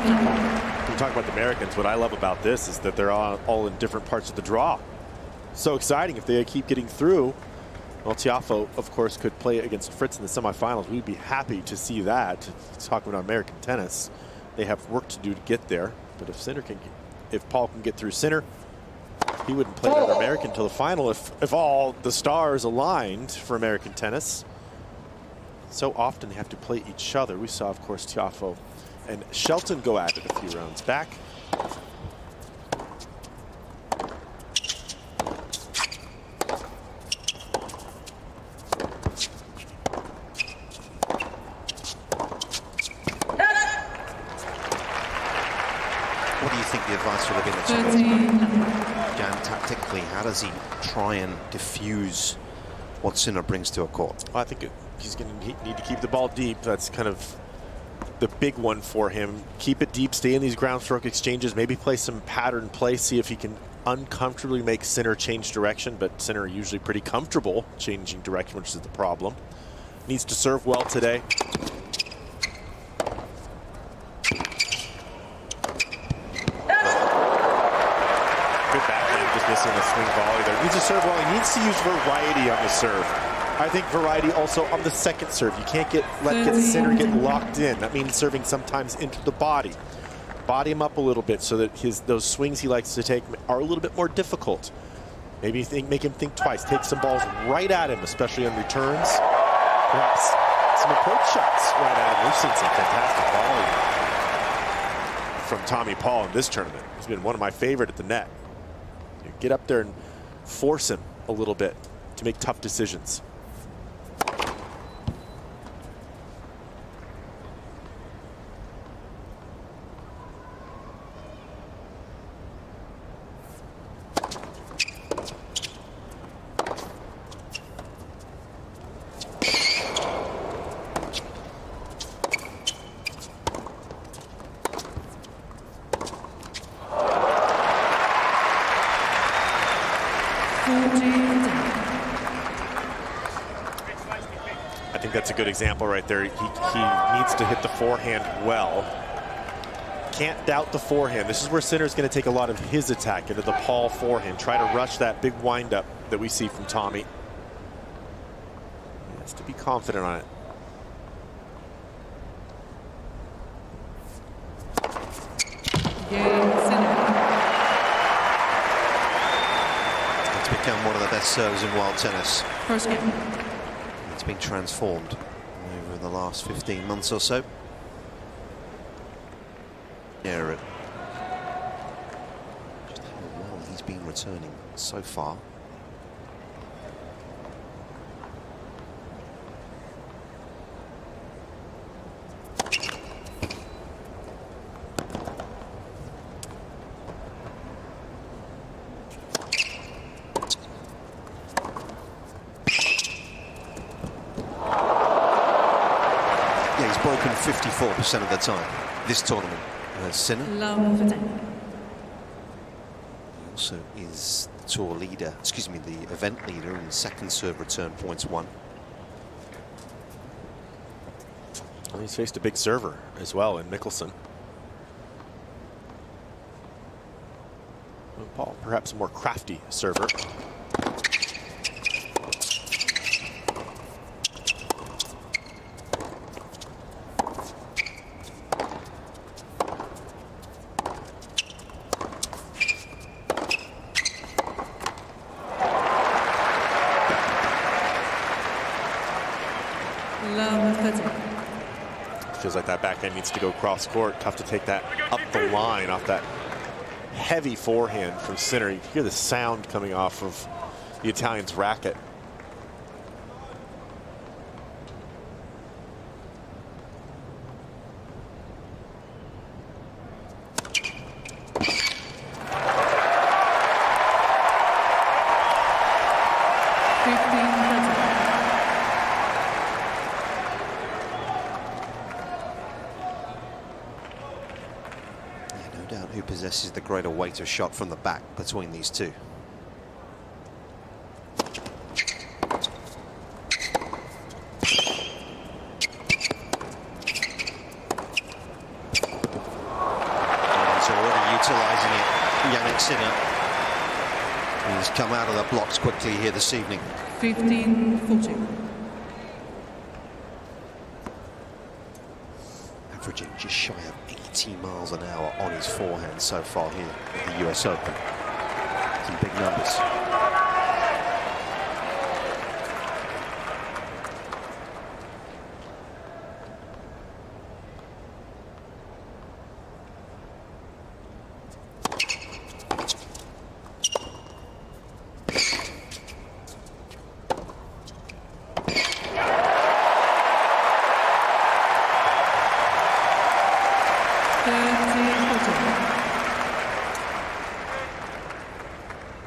We talk about the Americans. What I love about this is that they're all in different parts of the draw. So exciting if they keep getting through. Well, Tiafoe, of course, could play against Fritz in the semifinals. We'd be happy to see that. Talking about American tennis, they have work to do to get there. But if Paul can get through Sinner, he wouldn't play another American until the final if all the stars aligned for American tennis. So often they have to play each other. We saw, of course, Tiafoe and Shelton go at it a few rounds back. What do you think the advice would have been to Jan tactically? How does he try and diffuse what Sinner brings to a court? Well, I think he's going to need to keep the ball deep. That's kind of the big one for him. Keep it deep, stay in these ground stroke exchanges, maybe play some pattern play, see if he can uncomfortably make Sinner change direction, but Sinner usually pretty comfortable changing direction, which is the problem. Needs to serve well today. Missing a swing volley there. Needs to serve well. He needs to use variety on the serve. I think variety also on the second serve. You can't let Sinner get locked in. That means serving sometimes into the body. Body him up a little bit so that those swings he likes to take are a little bit more difficult. Maybe make him think twice. Take some balls right at him, especially on returns. Perhaps some approach shots right at him. We've seen some fantastic volley from Tommy Paul in this tournament. He's been one of my favorite at the net. Get up there and force him a little bit to make tough decisions. I think that's a good example right there. He needs to hit the forehand well. Can't doubt the forehand. This is where Sinner's going to take a lot of his attack into the Paul forehand. Try to rush that big windup that we see from Tommy. He has to be confident on it. It's become one of the best serves in world tennis. First game. It's been transformed over the last 15 months or so. Yeah, just how well he's been returning so far. Yeah, he's broken 54% of the time this tournament. Sinner. He also is the tour leader, excuse me, the event leader in second serve return points won. Well, he's faced a big server as well in Mickelson. Well, Paul, perhaps a more crafty server. Feels like that backhand needs to go cross court. Tough to take that up the line off that heavy forehand from Sinner. You hear the sound coming off of the Italian's racket. Who possesses the greater weight of shot from the back between these two? the blocks quickly here this evening. 15-14. Averaging just shy of 80 miles an hour on his forehand so far here at the US Open. Some big numbers.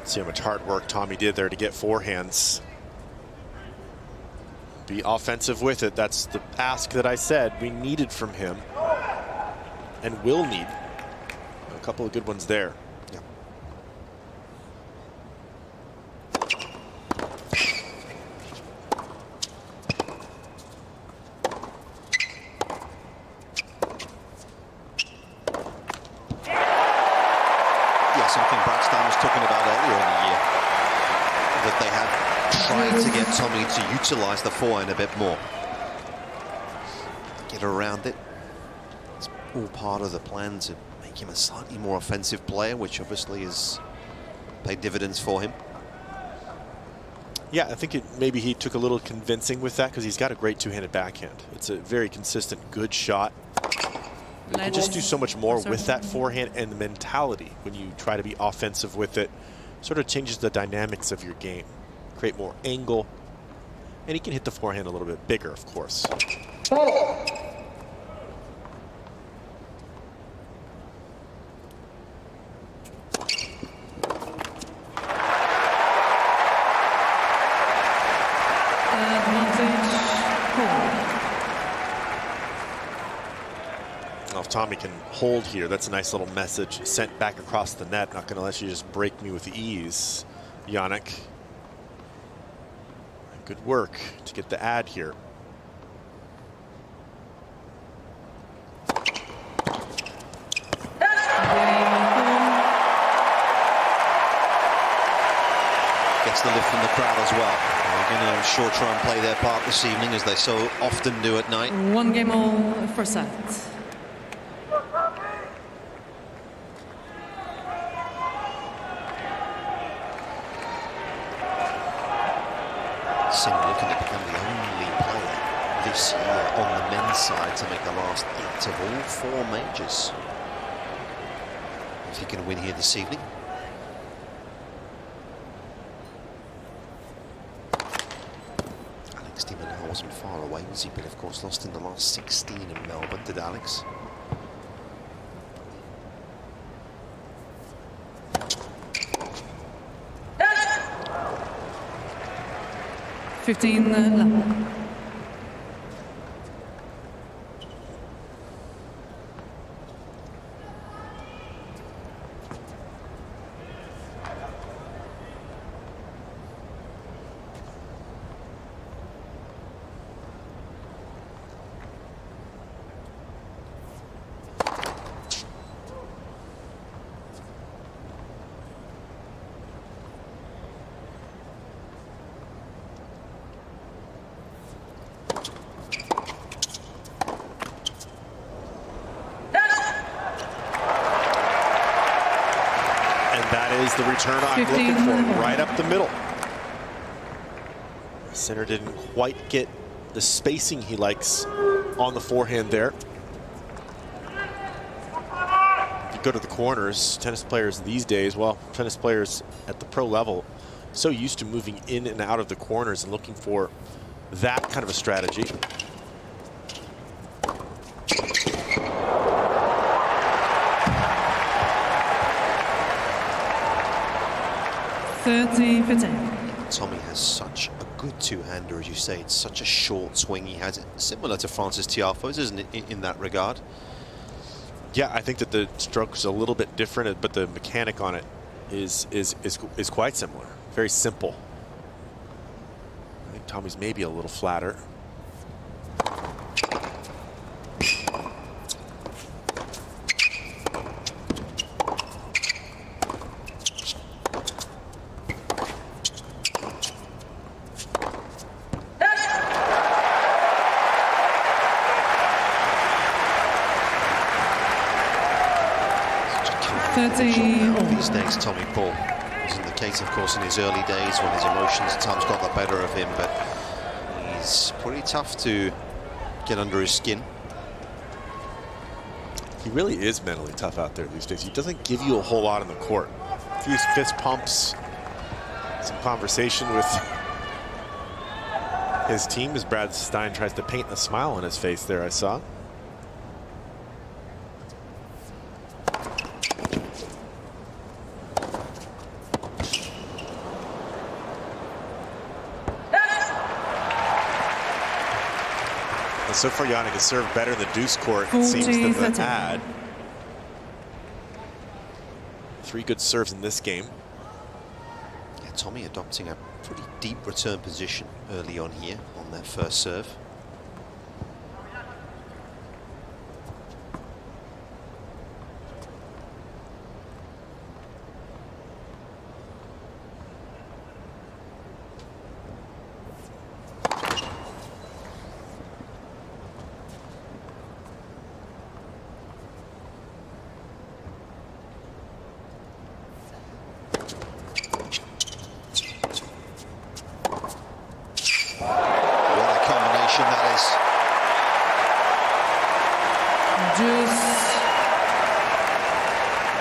See how much hard work Tommy did there to get forehands. Be offensive with it. That's the ask that I said we needed from him and will need. A couple of good ones there. Yeah. Something Brad Stam was talking about earlier in the year, that they have tried to get Tommy to utilize the forehand a bit more, get around it. It's all part of the plan to make him a slightly more offensive player, which obviously has paid dividends for him. Yeah, I think maybe he took a little convincing with that because he's got a great two-handed backhand. It's a very consistent, good shot. You can just do so much more with that forehand, and the mentality when you try to be offensive with it sort of changes the dynamics of your game. Create more angle, and he can hit the forehand a little bit bigger, of course. If Tommy can hold here, that's a nice little message sent back across the net. Not going to let you just break me with ease, Jannik. Good work to get the ad here. Gets the lift from the crowd as well. They're going to, I'm sure, try and play their part this evening, as they so often do at night. 1 game all for set. Sinner looking to become the only player this year on the men's side to make the last 8 of all 4 majors. If he can win here this evening. Alex de Minaur wasn't far away, was he? But of course lost in the last 16 in Melbourne, did Alex? Level. The return I'm looking for, right up the middle. Sinner didn't quite get the spacing he likes on the forehand there. If you go to the corners, tennis players these days, well, tennis players at the pro level, so used to moving in and out of the corners and looking for that kind of a strategy. Tommy has such a good two-hander, as you say. It's such a short swing he has. Similar to Francis Tiafoe's, isn't it, in that regard? Yeah, I think that the stroke's a little bit different, but the mechanic on it is quite similar. Very simple. I think Tommy's maybe a little flatter. 30 all. These days, Tommy Paul wasn't the case, of course, in his early days when his emotions at times got the better of him, but he's pretty tough to get under his skin. He really is mentally tough out there these days. He doesn't give you a whole lot on the court. A few fist pumps, some conversation with his team as Brad Stein tries to paint a smile on his face there, I saw. So far, Jannik has served better in the deuce court, it seems, than the ad. 3 good serves in this game. Yeah, Tommy adopting a pretty deep return position early on here on that first serve.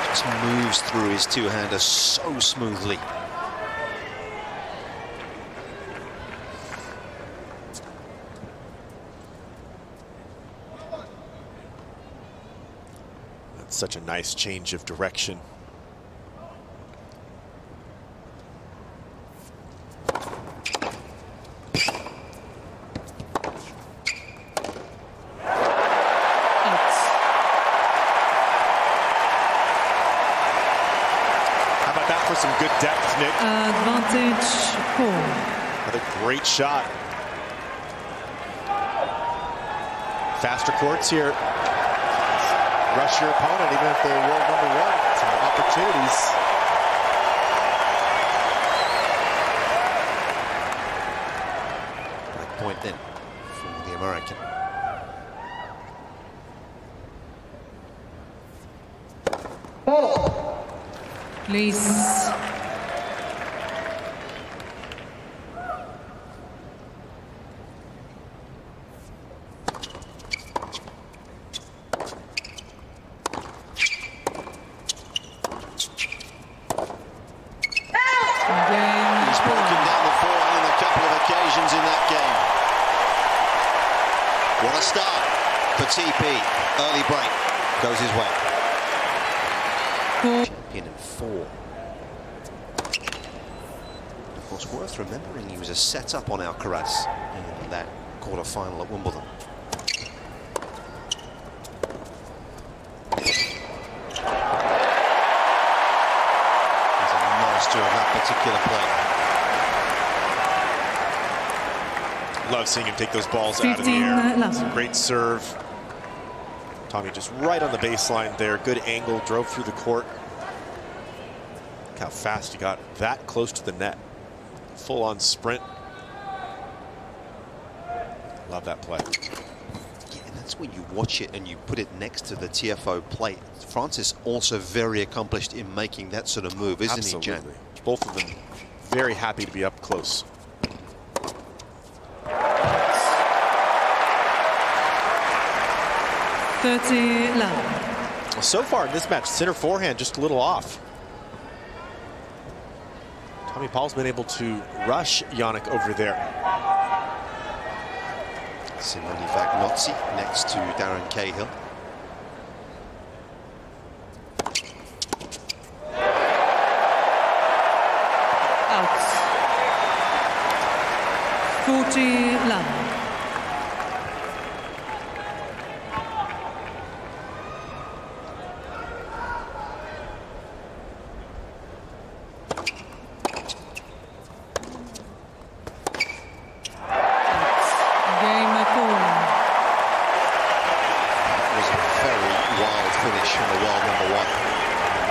Just moves through his two-hander so smoothly. That's such a nice change of direction. Some good depth, Nick. Advantage 4. Another great shot. Faster courts here. Rush your opponent, even if they're world #1. Some opportunities. Black point then for the American. Please. He's broken down the forehand on a couple of occasions in that game. What a start for TP. Early break goes his way. Champion in 4. Of course, worth remembering he was a set-up on Alcaraz in that quarter-final at Wimbledon. He's a master of that particular play. Love seeing him take those balls out of the air. It's a great serve. Tommy just right on the baseline there. Good angle, drove through the court. Look how fast he got that close to the net. Full on sprint. Love that play. Yeah, and that's when you watch it and you put it next to the TFO plate. Francis also very accomplished in making that sort of move, isn't he, Jan? Both of them very happy to be up close. Well, so far in this match, Sinner forehand just a little off. Tommy Paul's been able to rush Jannik over there. Simone Vagnozzi next to Darren Cahill. Out. 40 love.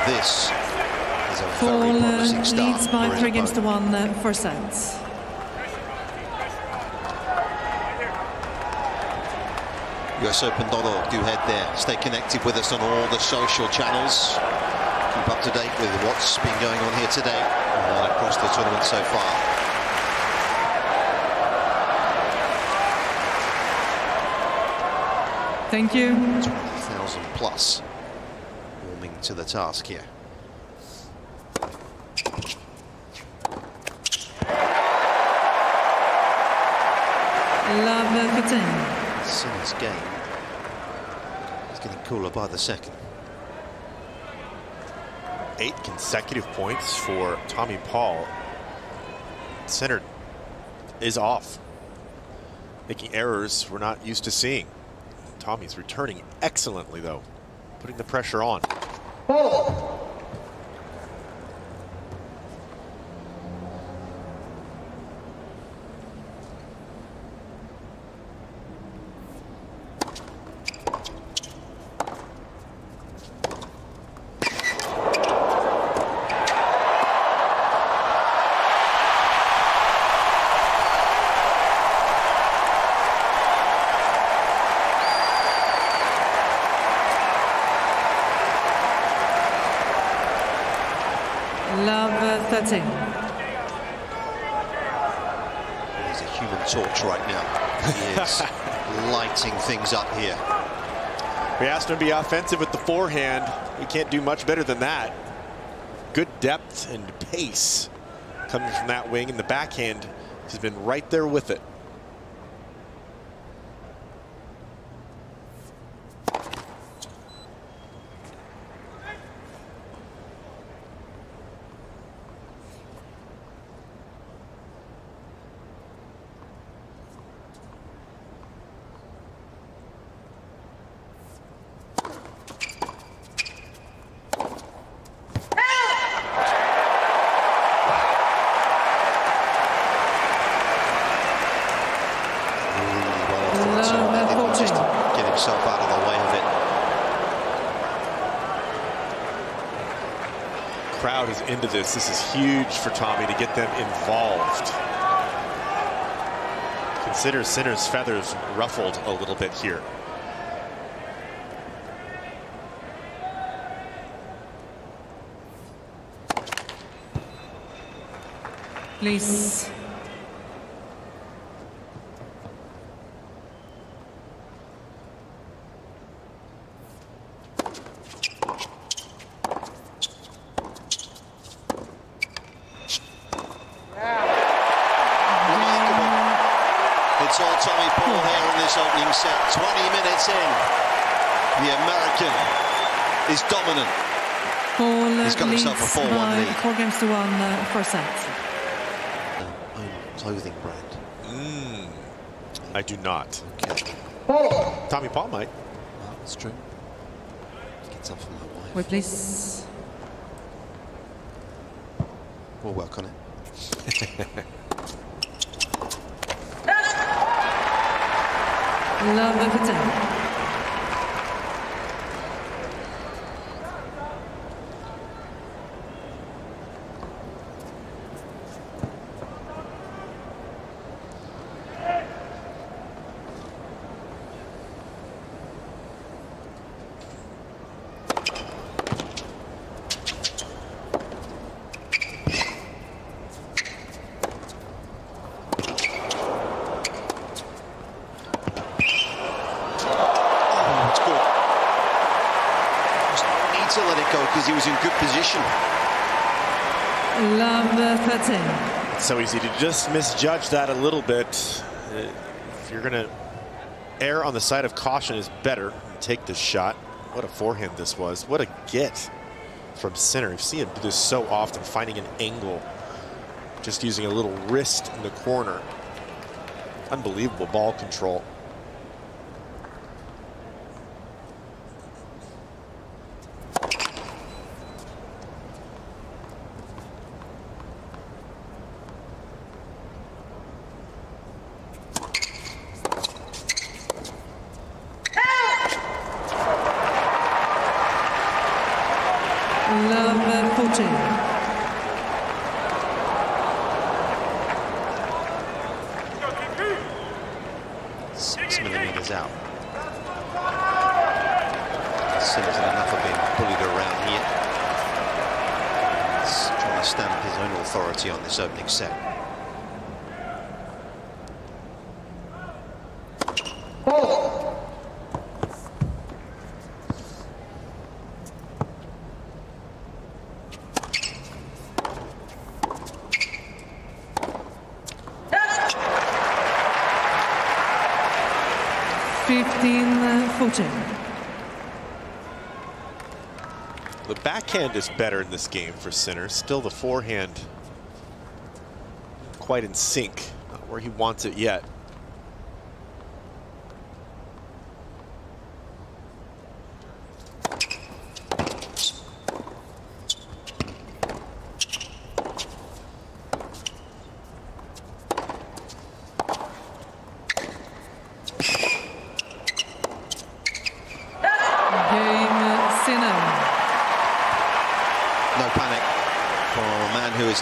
This is a very promising start. Leads by 3-1 for sets. US Open.org, do head there. Stay connected with us on all the social channels. Keep keep up to date with what's been going on here today and across the tournament so far. Thank you. 20,000 plus warming to the task here. Love 15. Sinner's game is getting cooler by the second. 8 consecutive points for Tommy Paul. Sinner is off, making errors we're not used to seeing. Tommy's returning excellently, though, putting the pressure on. Love 13. He's a human torch right now. He is lighting things up here. We asked him to be offensive with the forehand. He can't do much better than that. Good depth and pace coming from that wing, and the backhand has been right there with it. Himself out of the way of it. Crowd is into this. This is huge for Tommy to get them involved. Consider Sinner's feathers ruffled a little bit here. Please. It's all Tommy Paul here in this opening set. 20 minutes in. The American is dominant. Paul He's got himself a 4-1 lead. 4 games to 1 first set. Own clothing brand. I do not. Okay. Tommy Paul might. Well, that's true. Get some for my wife. Wait, please. We'll work on it. Love 15. To let it go because he was in good position. Love 13. It's so easy to just misjudge that a little bit. If you're going to err on the side of caution, is better. Take this shot. What a forehand this was. What a get from Sinner. You've seen him do this so often, finding an angle, just using a little wrist in the corner. Unbelievable ball control. Love 14. Millimeters out. Sinner's had enough of being bullied around here. own authority on this opening set. The backhand is better in this game for Sinner. Still the forehand quite in sync, not where he wants it yet.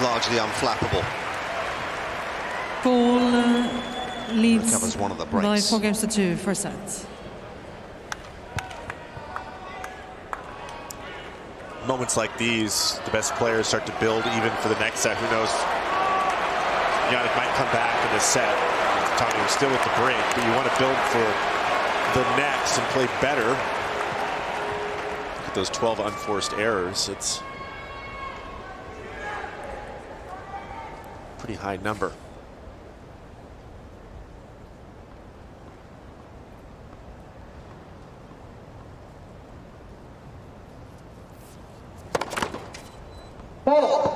Largely unflappable. Ball leads recovers one of the breaks. By 4 games to 2 first set. Moments like these, the best players start to build even for the next set. Who knows? Jannik might come back in this set. Tommy was still at the break, but you want to build for the next and play better. Look at those 12 unforced errors. It's pretty high number. Ball.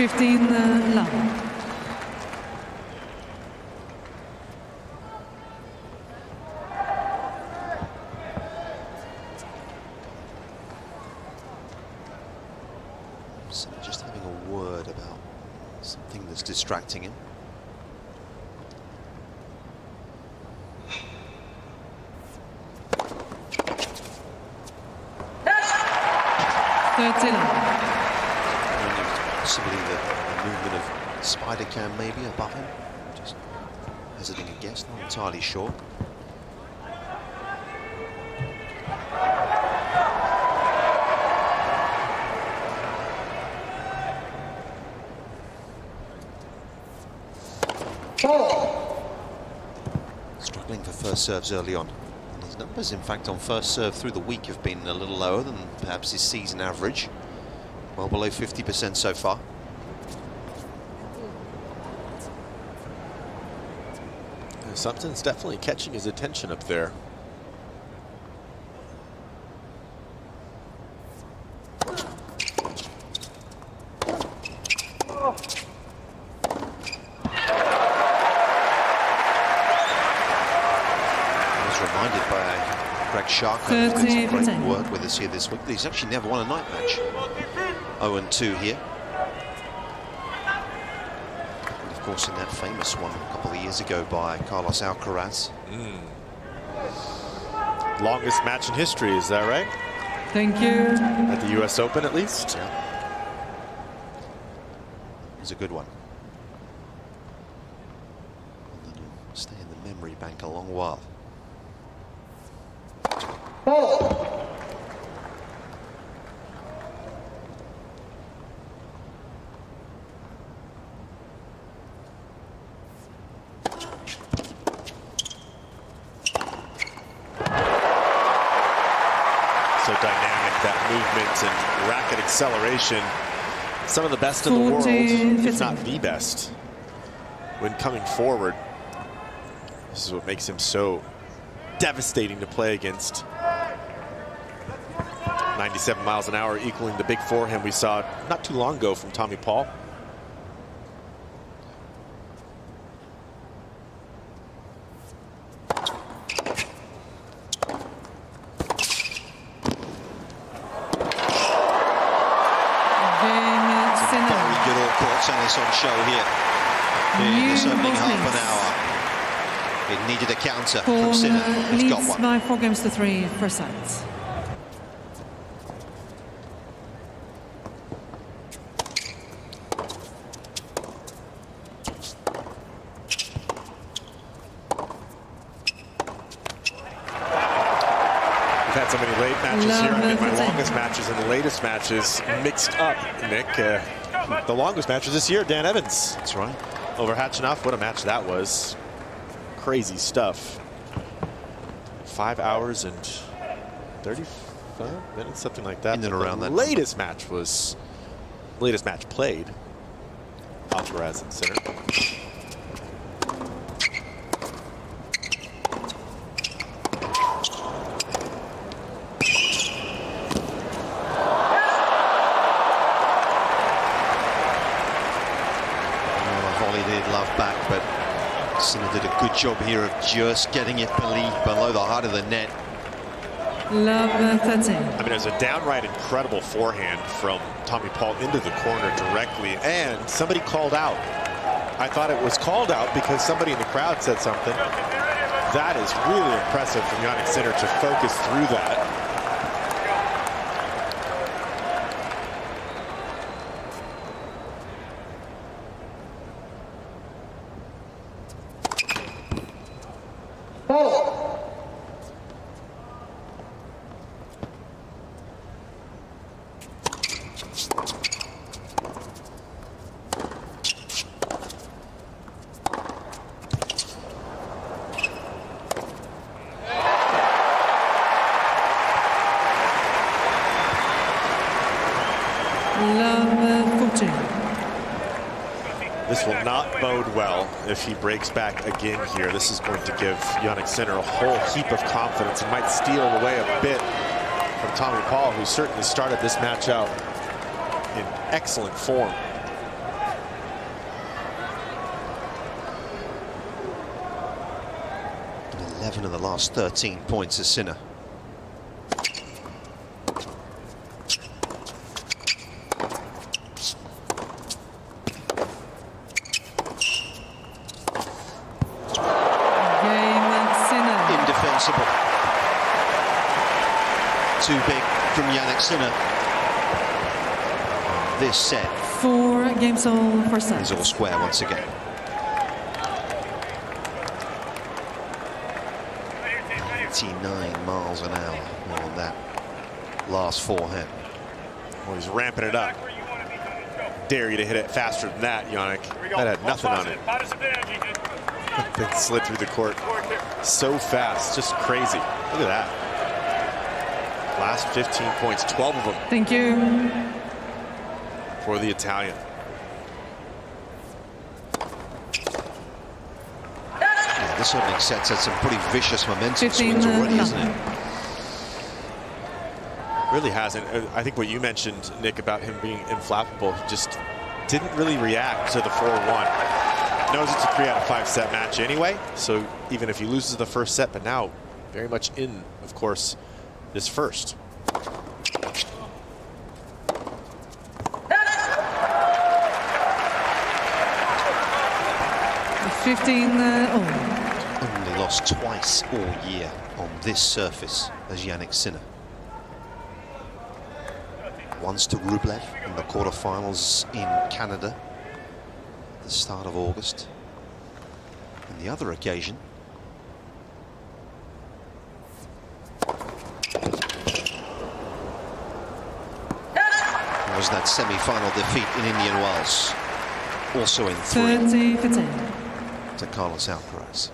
Love. So just having a word about something that's distracting him. Possibly the movement of Spider Cam maybe above him. Just hazarding a guess, not entirely sure. Struggling for first serves early on. And his numbers, in fact, on first serve through the week have been a little lower than perhaps his season average. Well below 50% so far. Something's definitely catching his attention up there. Sharko did some great work with us here this week. He's actually never won a night match. 0-2 here. And of course, in that famous one a couple of years ago by Carlos Alcaraz. Longest match in history, is that right? Thank you. At the US Open, at least. Yeah. It was a good one. And then you'll stay in the memory bank a long while. Ball. So dynamic, that movement and racket acceleration. Some of the best in the world, if not the best, when coming forward. This is what makes him so devastating to play against. 97 miles an hour, equaling the big forehand we saw not too long ago from Tommy Paul. Very good all-court tennis on show here in this opening half an hour. It needed a counter from Sinner. It's got one. By 4 games to 3 first set. had so many late matches here. I mean, my longest matches and the latest matches mixed up, Nick. The longest matches this year, Dan Evans. That's right. Over Khachanov. What a match that was. Crazy stuff. 5 hours and 35 minutes, something like that. In and around that. Latest match played. Alcaraz and Sinner. Back, but Sinner did a good job here of just getting it below the heart of the net. Love 13. I mean, it was a downright incredible forehand from Tommy Paul into the corner directly, and somebody called out. I thought it was called out because somebody in the crowd said something. That is really impressive from Jannik Sinner to focus through that. This will not bode well if he breaks back again here. This is going to give Jannik Sinner a whole heap of confidence and might steal away a bit from Tommy Paul, who certainly started this match out in excellent form. And 11 of the last 13 points is Sinner. Too big from Jannik Sinner. This set. 4 games all for sets. Is all square once again. miles an hour on that last forehand. Well, he's ramping it up. Dare you to hit it faster than that, Jannik. That had nothing on it. Thing slid through the court so fast, just crazy. Look at that. Last 15 points, 12 of them. Thank you. For the Italian. Yeah, this opening set's had some pretty vicious momentum swings already, isn't it? Really hasn't. I think what you mentioned, Nick, about him being inflappable, just didn't really react to the 4-1. Knows it's a 3-out-of-5 set match anyway, so even if he loses the first set, but now very much in, of course, this first. Only lost twice all year on this surface as Jannik Sinner. Once to Rublev in the quarterfinals in Canada at the start of August. And the other occasion was that semi-final defeat in Indian Wells, also in 3 to Carlos Alcaraz.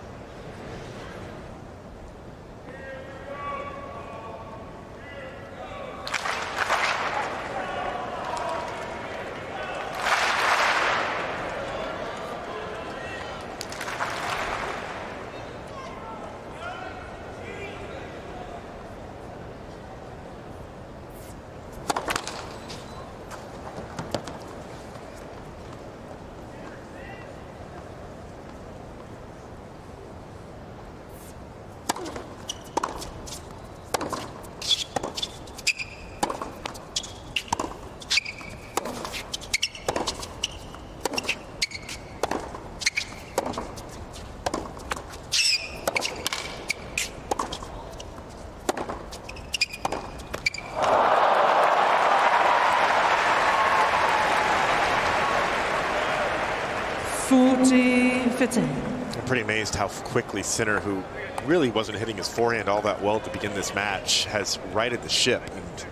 pretty amazed how quickly Sinner, who really wasn't hitting his forehand all that well to begin this match, has righted the ship and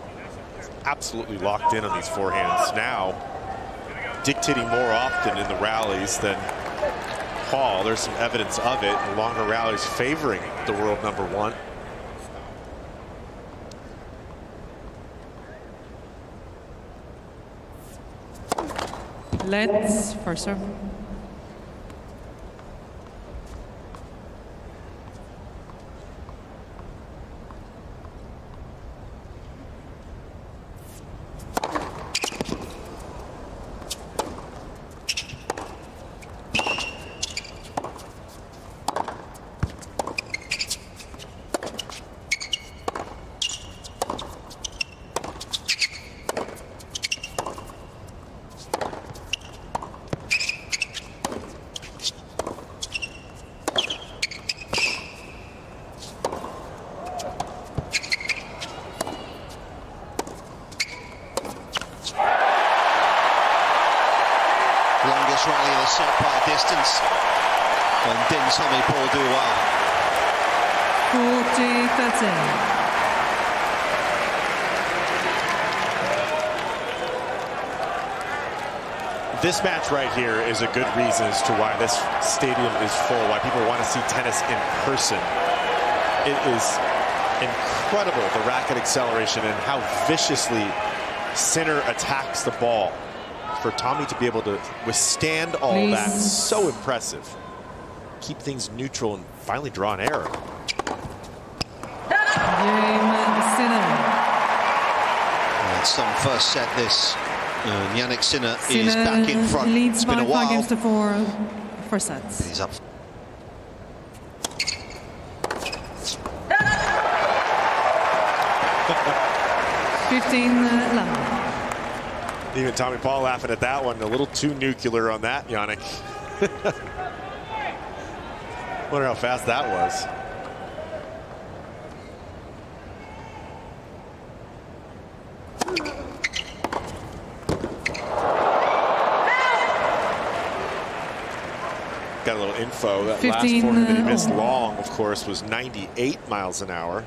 absolutely locked in on these forehands. Now, dictating more often in the rallies than Paul. There's some evidence of it. The longer rallies favoring the world #1. Let's first serve. Rally of the set by distance. And didn't Tommy Paul do well? 40-13. This match right here is a good reason as to why this stadium is full, why people want to see tennis in person. It is incredible, the racket acceleration and how viciously Sinner attacks the ball. For Tommy to be able to withstand all that, so impressive. Keep things neutral and finally draw an error. Jannik Sinner. It's on first set this. Jannik Sinner is back in front. Leads it's been by a while. 5 games to 4 first sets. He's up. Even Tommy Paul laughing at that one. A little too nuclear on that, Jannik. Wonder how fast that was. Got a little info. That last forehand that he missed long, of course, was 98 miles an hour.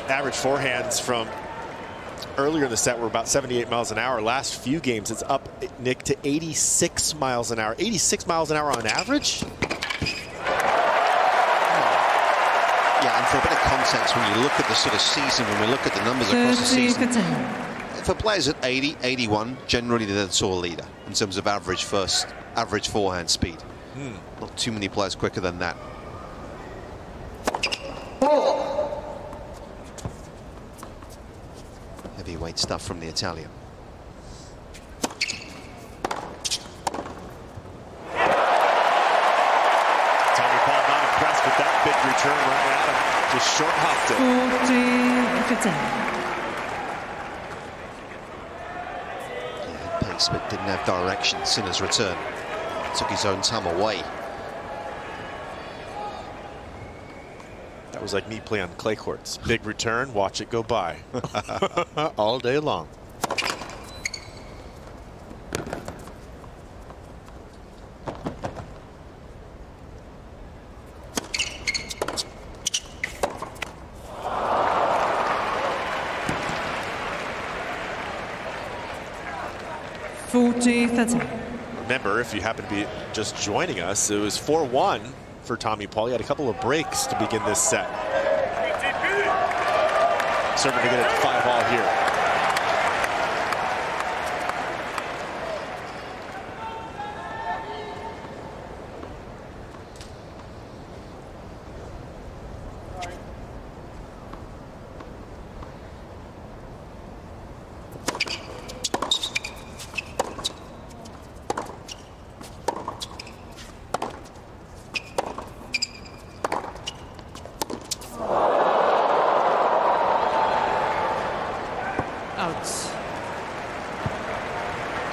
Average forehands from earlier in the set were about 78 miles an hour. Last few games, it's up, Nick, to 86 miles an hour. 86 miles an hour on average? Yeah, and for a bit of context, when you look at the sort of season, when we look at the numbers across the season, for players at 80, 81, generally they're the sort of leader in terms of average forehand speed. Not too many players quicker than that. Heavyweight stuff from the Italian. Tommy Paul not impressed with that big return right at him. Just short hopped it. 40-15. Pace, but didn't have direction. Sinner's return took his own time away. That was like me playing on clay courts. Big return, watch it go by. All day long. Remember, if you happen to be just joining us, it was 4-1 for Tommy Paul. He had a couple of breaks to begin this set. Serving to get it 5-all here.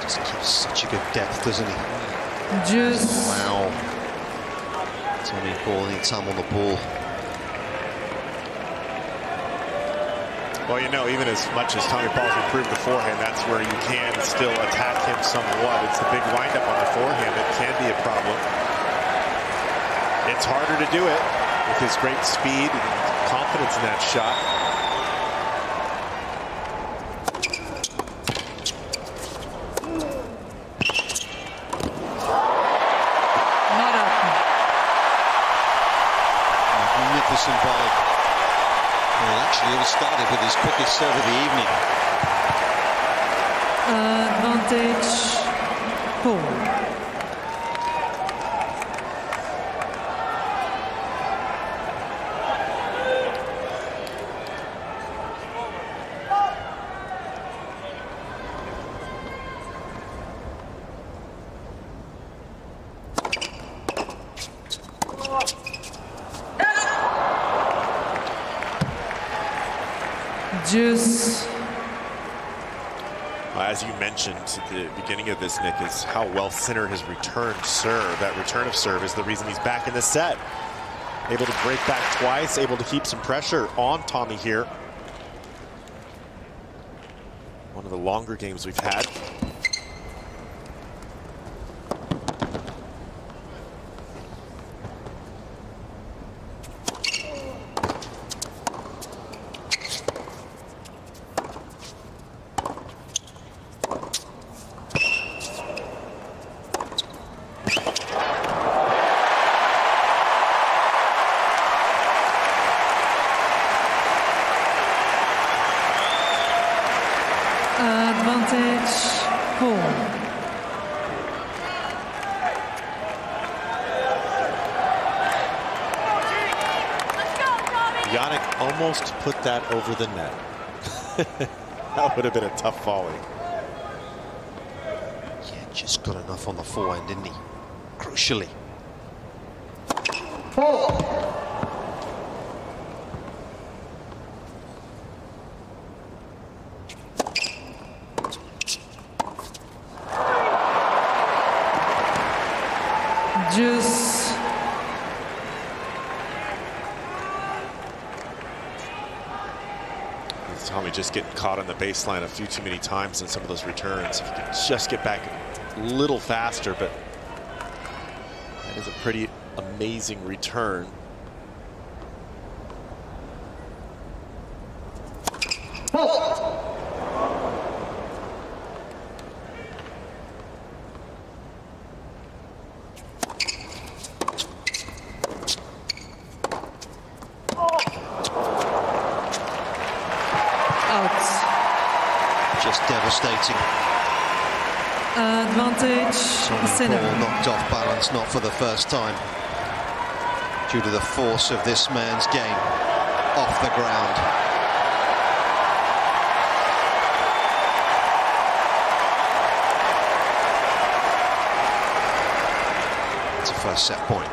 Just keeps such a good depth, doesn't he? Just wow. Tommy Paul needs time on the ball. Well, you know, even as much as Tommy Paul's improved the forehand, that's where you can still attack him somewhat. It's the big windup on the forehand that can be a problem. It's harder to do it with his great speed and confidence in that shot. Not up. Magnificent volley. Well, actually, all started with his quickest serve of the evening. Advantage, Paul. Just as you mentioned at the beginning of this, Nick, is how well Sinner has returned serve. That return of serve is the reason he's back in the set. Able to break back twice, able to keep some pressure on Tommy here. One of the longer games we've had. advantage, Paul. Jannik almost put that over the net. That would have been a tough volley. Yeah, just got enough on the forehand, didn't he? Crucially. Just Tommy just getting caught on the baseline a few too many times in some of those returns. If you could just get back a little faster, but that is a pretty amazing return. Just devastating. Advantage, Sinner. Ball knocked off balance, not for the first time, due to the force of this man's game off the ground. It's a first set point.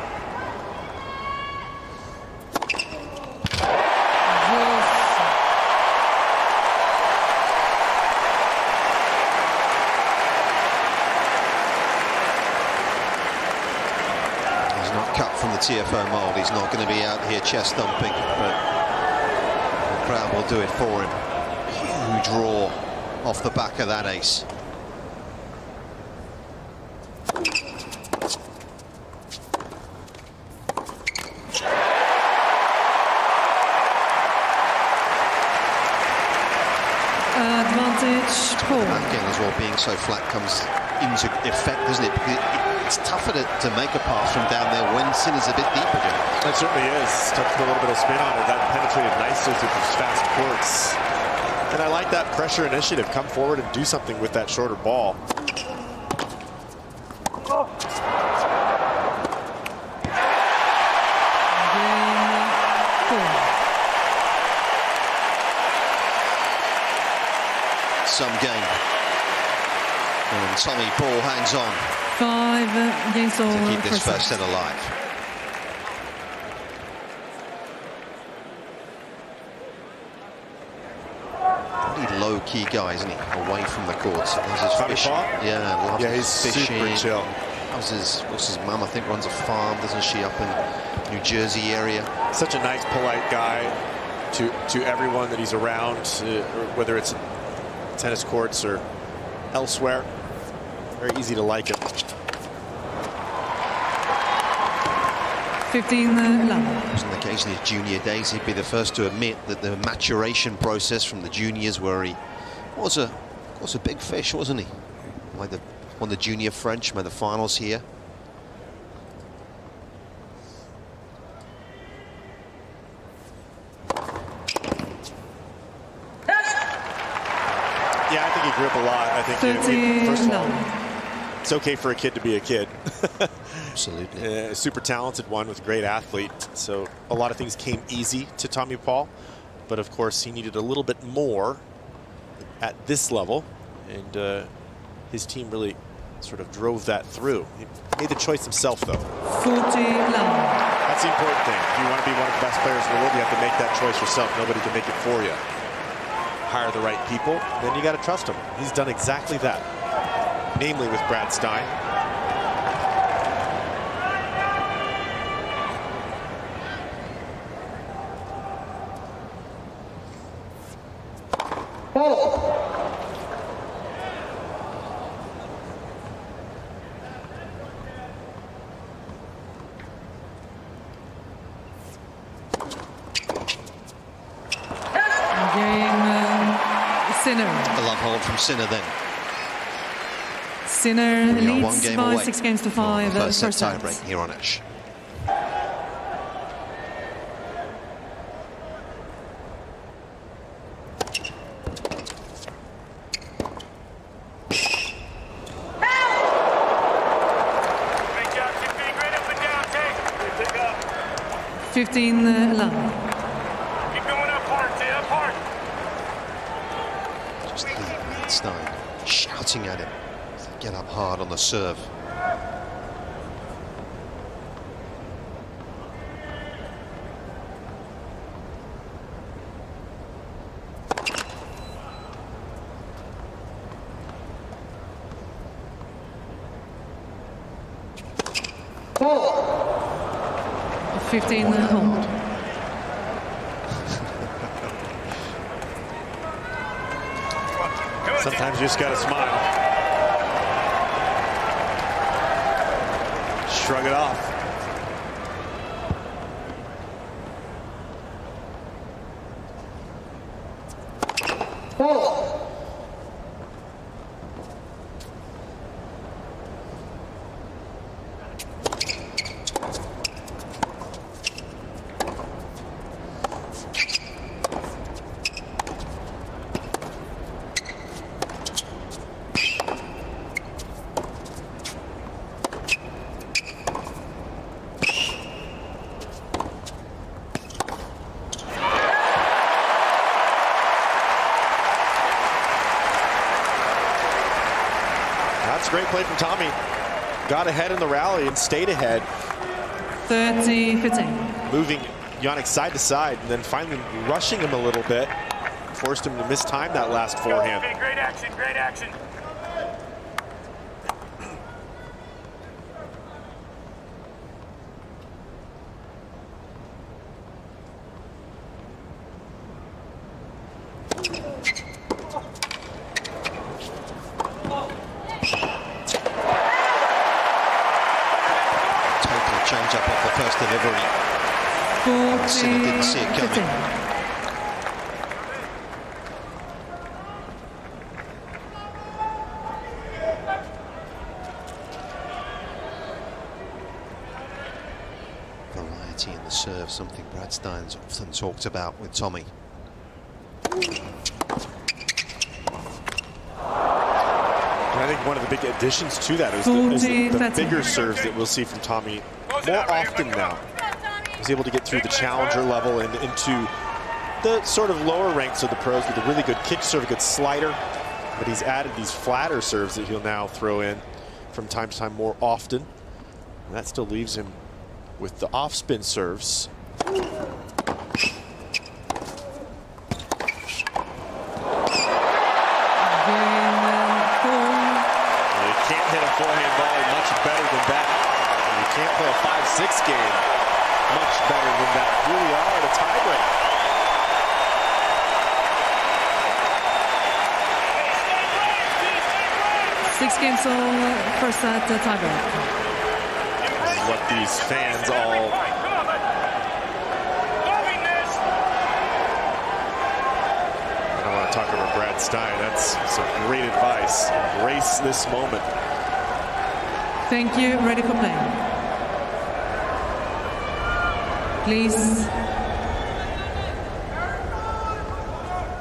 Cut from the TFO mould. He's not going to be out here chest thumping, but the crowd will do it for him. Huge roar off the back of that ace. Advantage, Paul. Again, as well, being so flat comes into effect, doesn't it? It's tougher to make a pass from down there when Sinner's a bit deeper, Jim. That certainly is. Touched a little bit of spin on it. That penetrated nicely through those fast courts. And I like that pressure initiative. Come forward and do something with that shorter ball. Some game. And Tommy Paul hangs on 5 games over to keep this for first set alive. Pretty low-key guy, isn't he? Away from the courts. Loves his fishing. Yeah, loves his fishing. Super chill. What's his mum? I think runs a farm, doesn't she, up in New Jersey area? Such a nice, polite guy. to everyone that he's around, whether it's tennis courts or elsewhere. Very easy to like him. 15-11. Wasn't the case in his junior days. He'd be the first to admit that the maturation process from the juniors, where he was a big fish, wasn't he? Won the junior French, made the finals here. Yeah, I think he grew up a lot. I think, first of all, it's okay for a kid to be a kid. Absolutely. A super talented one with a great athlete. So a lot of things came easy to Tommy Paul. But, of course, he needed a little bit more at this level. And his team really sort of drove that through. He made the choice himself, though. 40-11. That's the important thing. If you want to be one of the best players in the world, you have to make that choice yourself. Nobody can make it for you. Hire the right people, then you got to trust him. He's done exactly that, namely with Brad Stein. Sinner. A love hold from Sinner then. Sinner leads one game by away 6-5. First set set. tiebreak here on Ash. Great job, keep being great up and down, take. Pick up. 15-11. Keep going up hard, stay up hard. Just Stein shouting at him to get up hard on the serve. Oh. 15-hold. Sometimes you just got to smile. Shrug it off. That's great play from Tommy. Got ahead in the rally and stayed ahead. 30-15. Moving Jannik side to side and then finally rushing him a little bit. Forced him to mistime that last forehand. Okay, great action, great action. Change up off the first delivery. Sinner didn't see it coming. Variety in the serve, something Brad Stein's often talked about with Tommy. I think one of the big additions to that is the bigger serves that we'll see from Tommy more often now. He's able to get through the challenger level and into the sort of lower ranks of the pros with a really good kick serve, a good slider. But he's added these flatter serves that he'll now throw in from time to time more often. And that still leaves him with the off-spin serves. Forehand volley much better than that. And you can't play a 5-6 game much better than that. Here we are at a tiebreak. 6 games all, first set tiebreak. What these fans all I don't want to talk over Brad Stein. That's some great advice. Embrace this moment. Thank you. Ready for play. Please.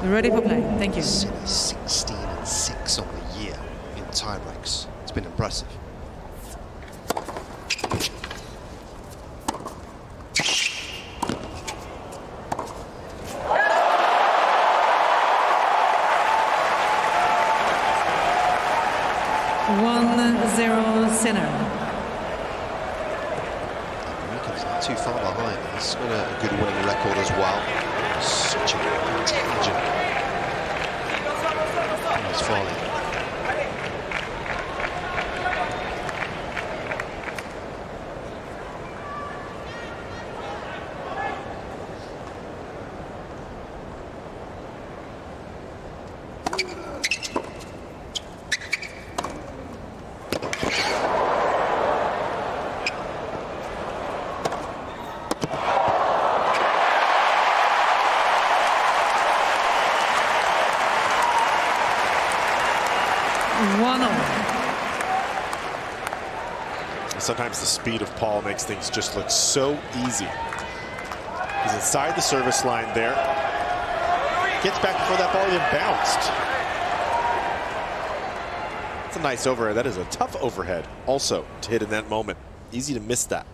Ready for play. Thank you. 16-6 on the year in tie breaks. It's been impressive. Sinner. America's not too far behind. He's got a good winning record as well. Such a intelligent tennis volley. Sometimes the speed of Paul makes things just look so easy. He's inside the service line there. Gets back before that ball even bounced. That's a nice overhead. That is a tough overhead also to hit in that moment. Easy to miss that.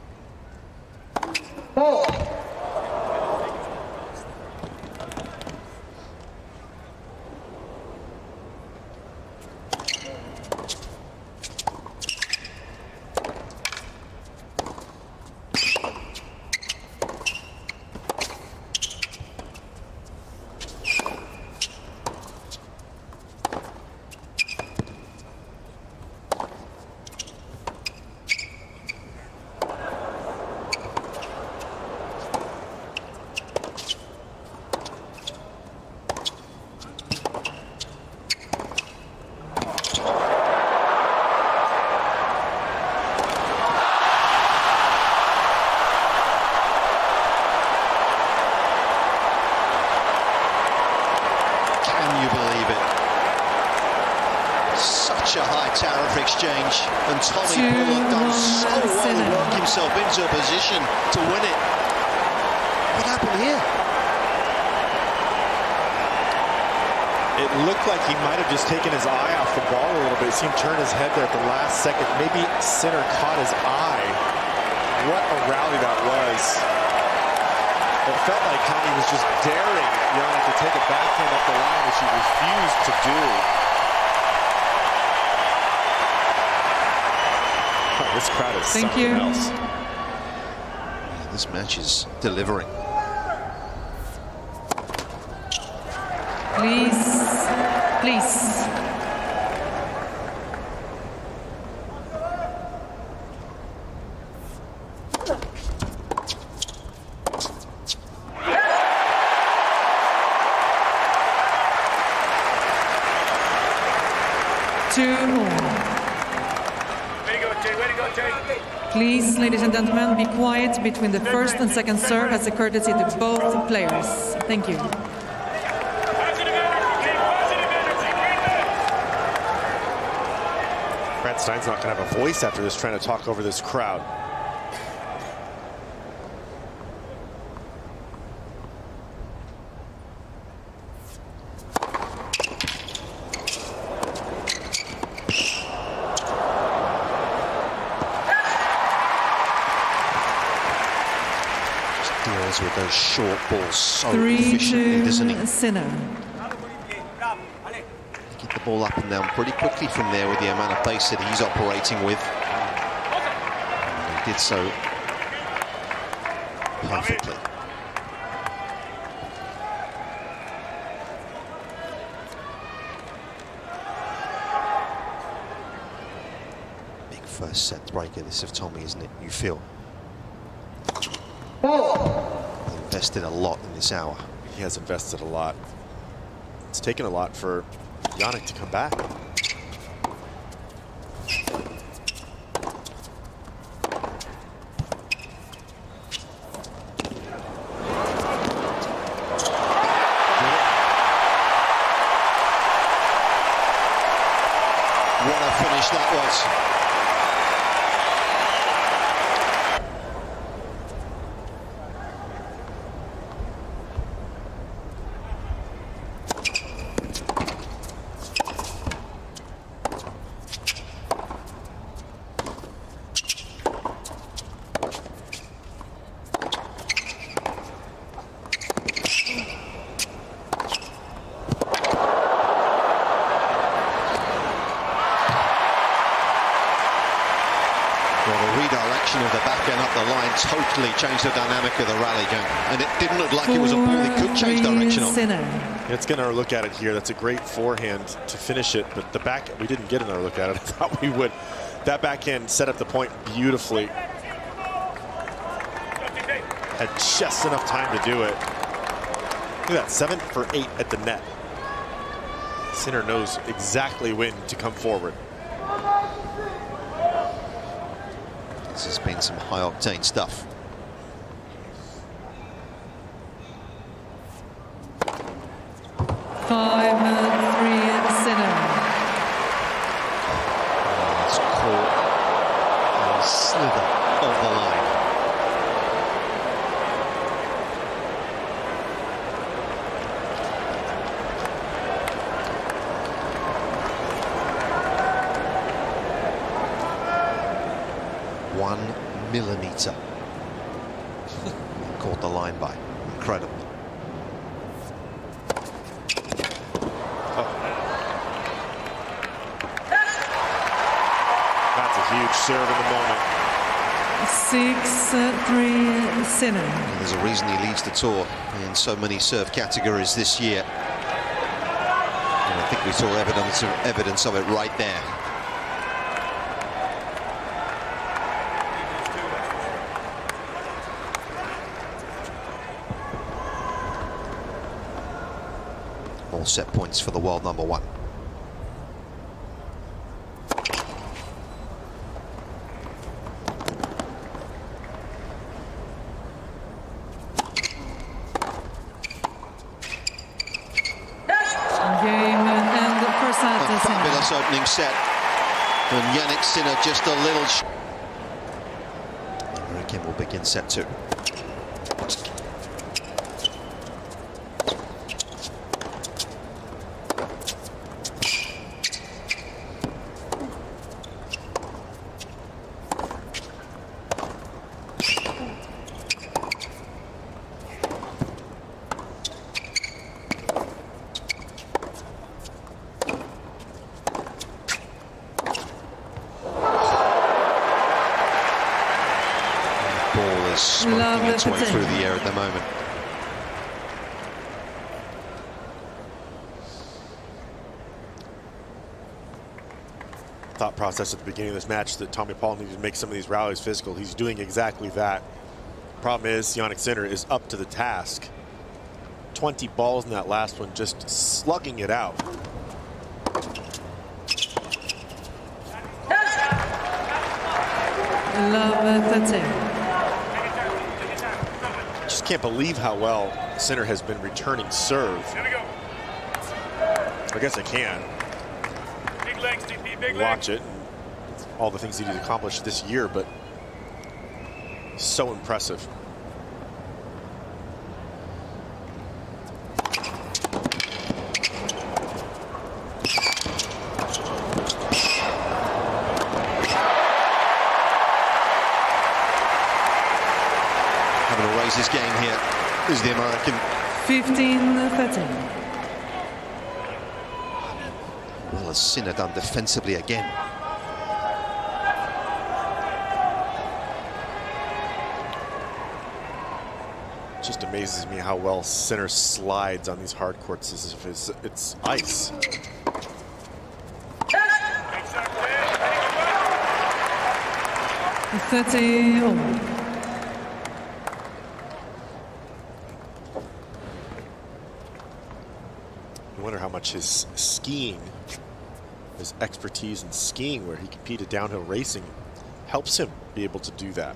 Exchange, and Tommy Bullock done so well to work himself into a position to win it. What happened here? It looked like he might have just taken his eye off the ball a little bit. He seemed to turn his head there at the last second. Maybe Sinner caught his eye. What a rally that was. It felt like Connie was just daring Jannik to take a backhand up the line, which he refused to do. This crowd is something else. Yeah, this match is delivering. Please, please. Two more. Please, ladies and gentlemen, be quiet between the first and second serve as a courtesy to both players. Thank you. Brad Stein's not going to have a voice after this, trying to talk over this crowd. With those short balls so efficiently, doesn't he? Sinner. Get the ball up and down pretty quickly from there with the amount of pace that he's operating with. And he did so perfectly. Big first set breaker this of Tommy, isn't it? You feel. Invested a lot in this hour. He has invested a lot. It's taken a lot for Jannik to come back. What a finish that was. Well, the redirection of the back end up the line totally changed the dynamic of the rally, Jan. And it didn't look like it was a ball he could change direction on. Let's get another look at it here. That's a great forehand to finish it, but the back, we didn't get another look at it. I thought we would. That backhand set up the point beautifully. Had just enough time to do it. Look at that, 7 for 8 at the net. Sinner knows exactly when to come forward. This has been some high-octane stuff. Five, 3, Sinner. It's caught a slither of the line. Millimeter. Caught the line by. Incredible. Oh. That's a huge serve in the moment. 6-3, Sinner. And there's a reason he leads the tour in so many serve categories this year. And I think we saw evidence of it right there. All set points for the world number one. Game and first set. A fabulous opening set. And Jannik Sinner just a little. American will begin set two. Ball is smoking its way through the air at the moment. Thought process at the beginning of this match that Tommy Paul needed to make some of these rallies physical. He's doing exactly that. Problem is, Jannik Sinner is up to the task. 20 balls in that last one, just slugging it out. Just can't believe how well Sinner has been returning serve. I guess I can. Big legs, DP, big watch it, and all the things he's accomplished this year, but so impressive. Having to raise his game here is the American. 15-13. Well, has Sinner done defensively again? Just amazes me how well Sinner slides on these hard courts as if it's ice. I wonder how much his skiing His expertise in skiing, where he competed downhill racing, helps him be able to do that.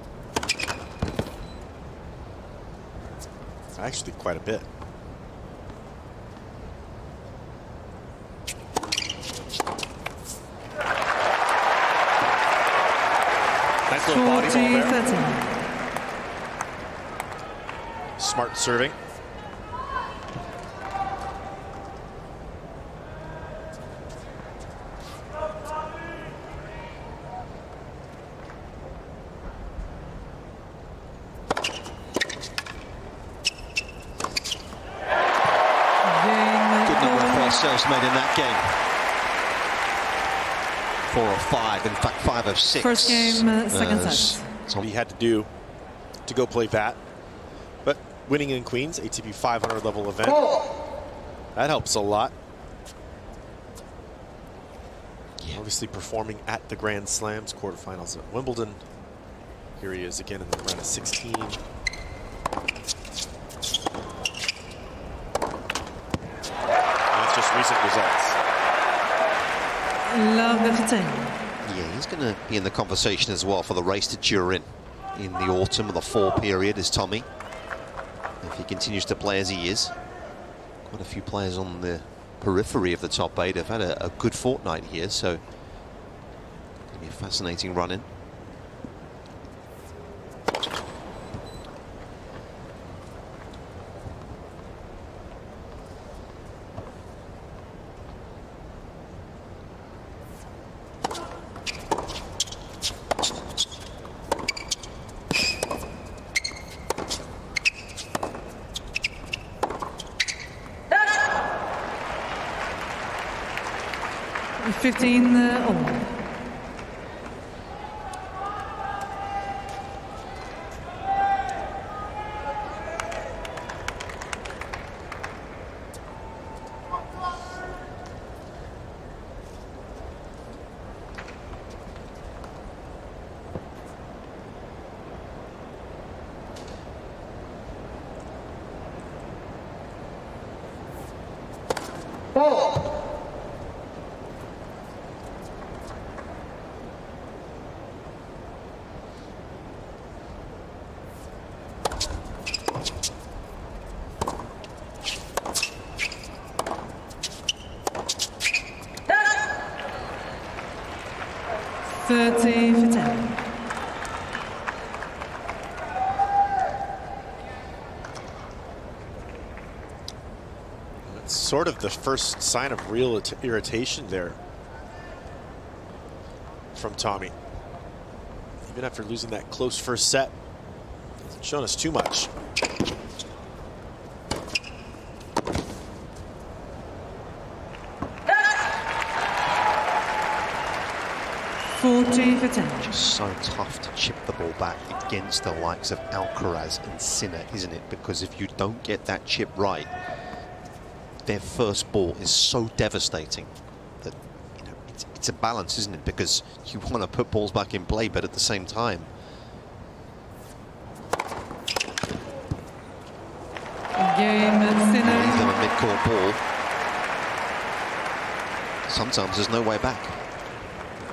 Actually, quite a bit. Nice little body ball there. Smart serving. Serves made in that game. 4 of 5, in fact 5 of 6. First game, second set. That's what he had to do to go play that. But winning in Queens, ATP 500 level event, that helps a lot. Yeah. Obviously performing at the Grand Slams, quarterfinals at Wimbledon. Here he is again in the round of 16. Recent results. Love the 15. Yeah, he's going to be in the conversation as well for the race to Turin in the autumn of the fall period, is Tommy. If he continues to play as he is. Quite a few players on the periphery of the top 8 have had a good fortnight here, so it'll be a fascinating run-in. Sort of the first sign of real irritation there from Tommy. Even after losing that close first set, hasn't shown us too much. Just so tough to chip the ball back against the likes of Alcaraz and Sinner, isn't it? Because if you don't get that chip right, their first ball is so devastating that, you know, it's a balance, isn't it? Because you want to put balls back in play, but at the same time, Sinner. a mid-court ball. Sometimes there's no way back.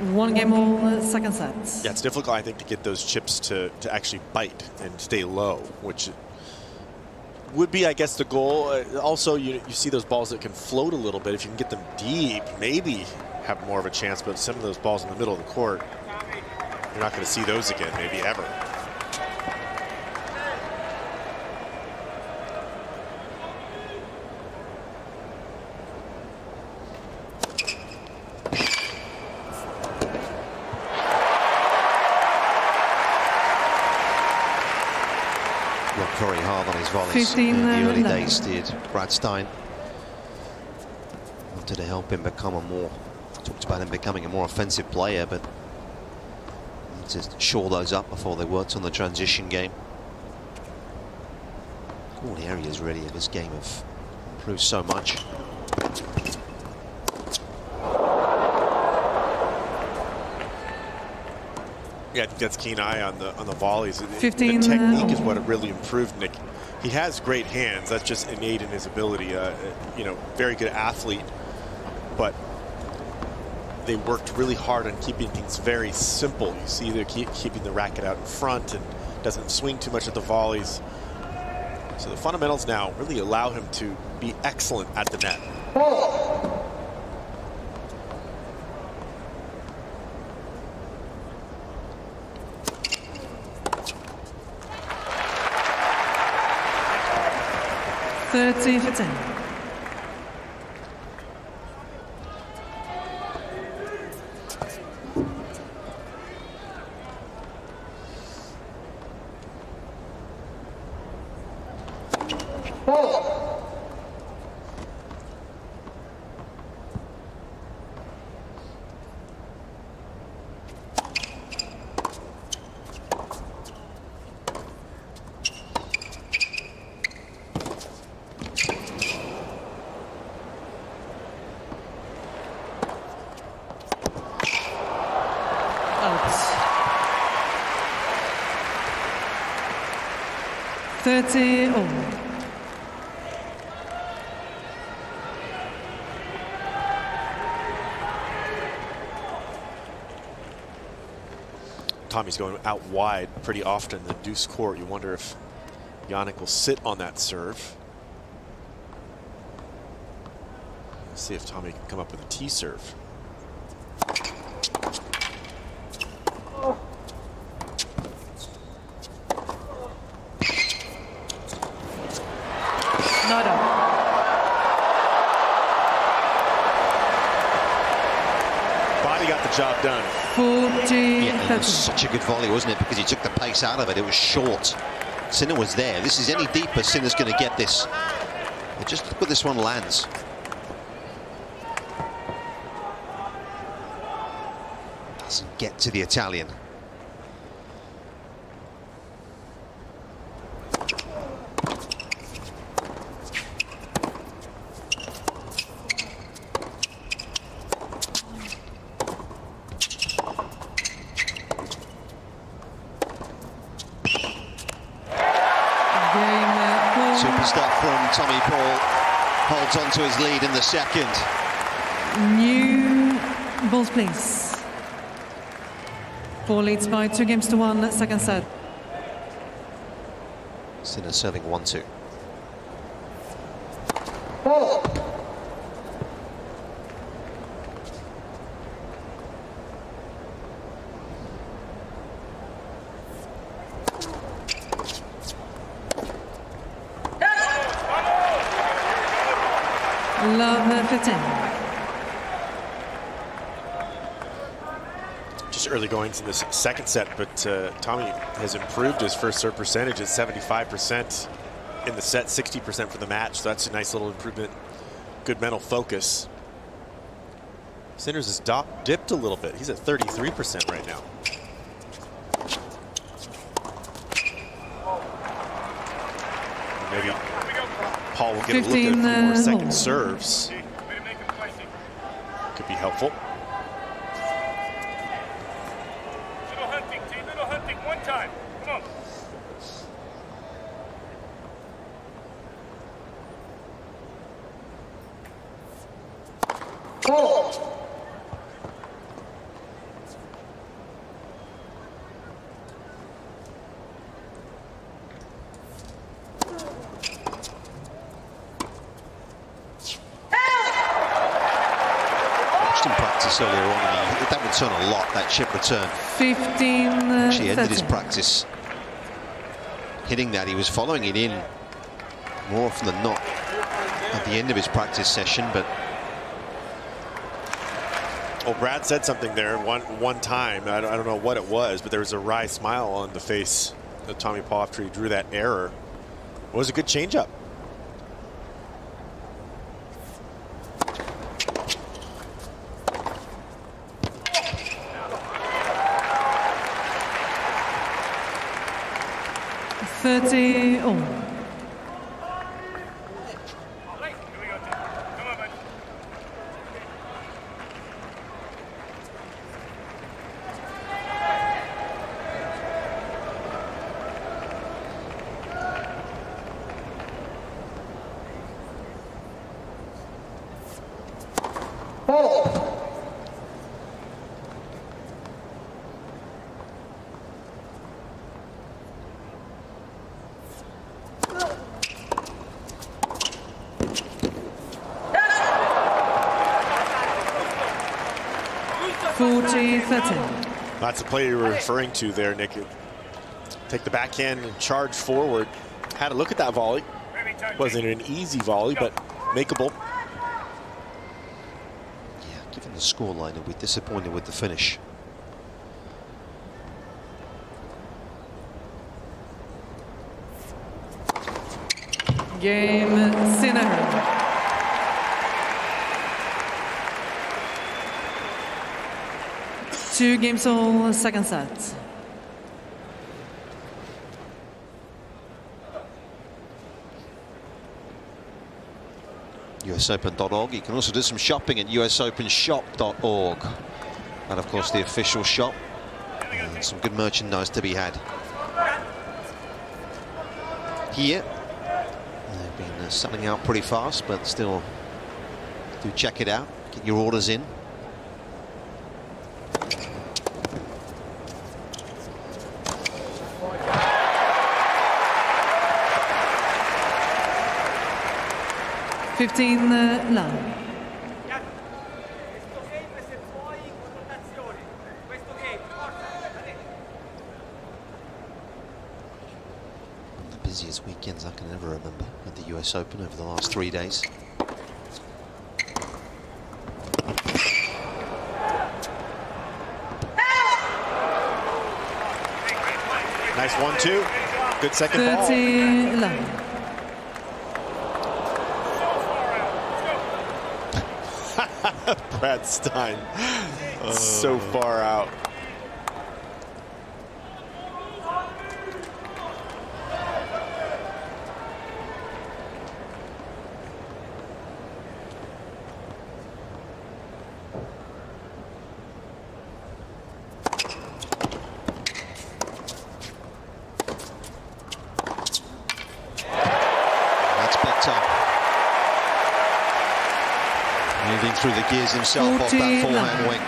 1 game all, second set. Yeah, it's difficult, I think, to get those chips to actually bite and stay low, which would be, I guess, the goal. Also, you see those balls that can float a little bit. If you can get them deep, maybe have more of a chance. But some of those balls in the middle of the court, you're not going to see those again, maybe ever. Very hard on his volleys in the early days, did Brad Stein. Wanted to help him become talked about him becoming a more offensive player, but to shore those up before they worked on the transition game. All the areas really of his game have improved so much. Yeah, I think that's keen eye on the volleys. The technique is what really improved Nick. He has great hands. That's just innate in his ability. You know, very good athlete, but they worked really hard on keeping things very simple. You see they're keeping the racket out in front and doesn't swing too much at the volleys. So the fundamentals now really allow him to be excellent at the net. $30 for 10. Out. 30 all. Tommy's going out wide pretty often in the deuce court. You wonder if Jannik will sit on that serve. Let's see if Tommy can come up with a T serve. Not up. Body got the job done. 40. Yeah, it was such a good volley, wasn't it? Because he took the pace out of it. It was short. Sinner was there. This is any deeper, Sinner's going to get this. But just look where this one lands. Doesn't get to the Italian. Superstar from Tommy Paul holds on to his lead in the second. New balls, please. Paul leads by 2-1, second set. Sinner serving 1-2. Love for 10. Just early goings in this second set, but Tommy has improved his first serve percentage at 75% in the set, 60% for the match. So that's a nice little improvement. Good mental focus. Sinner's has dipped a little bit. He's at 33% right now. Maybe Paul will get a look at a few more second serves. Could be helpful. Little hunting, team, little hunting, one time. Come on. Earlier on, he hit that return a lot, that chip return. 15. Actually ended his practice hitting that. He was following it in more often than not at the end of his practice session, but well, Brad said something there one time. I don't know what it was, but there was a wry smile on the face of Tommy Paul after he drew that error. It was a good changeup. $30 all. 40-13. That's the play you were referring to there, Nick. Take the backhand and charge forward. Had a look at that volley. Wasn't an easy volley, but makeable. Yeah, given the scoreline, I'll be disappointed with the finish. Game Sinner. Two games all, second set. USOpen.org. You can also do some shopping at usopenshop.org. And of course the official shop. And some good merchandise to be had. Here, they've been selling out pretty fast, but still do check it out. Get your orders in. Love. The busiest weekends I can ever remember at the US Open over the last 3 days. Nice 1-2. Good second 30 love. Brad Stein, so far out. That's better. Moving through the gears himself off that forehand wing.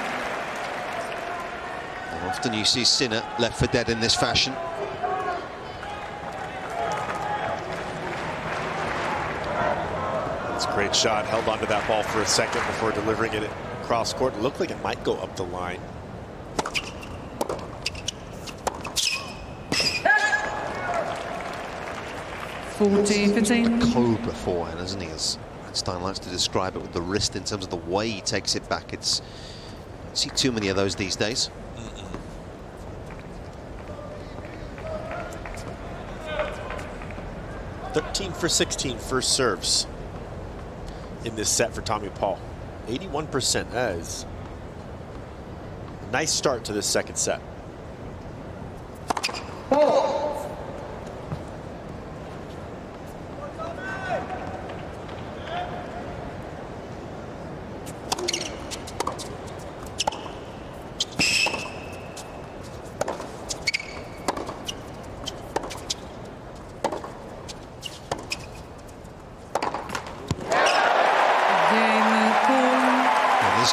And often you see Sinner left for dead in this fashion. That's a great shot. Held onto that ball for a second before delivering it across court. It looked like it might go up the line. Cobra forehand, isn't he? As Stein likes to describe it, with the wrist in terms of the way he takes it back. It's, I don't see too many of those these days. 13 for 16 first serves in this set for Tommy Paul. 81%. That is a nice start to this second set.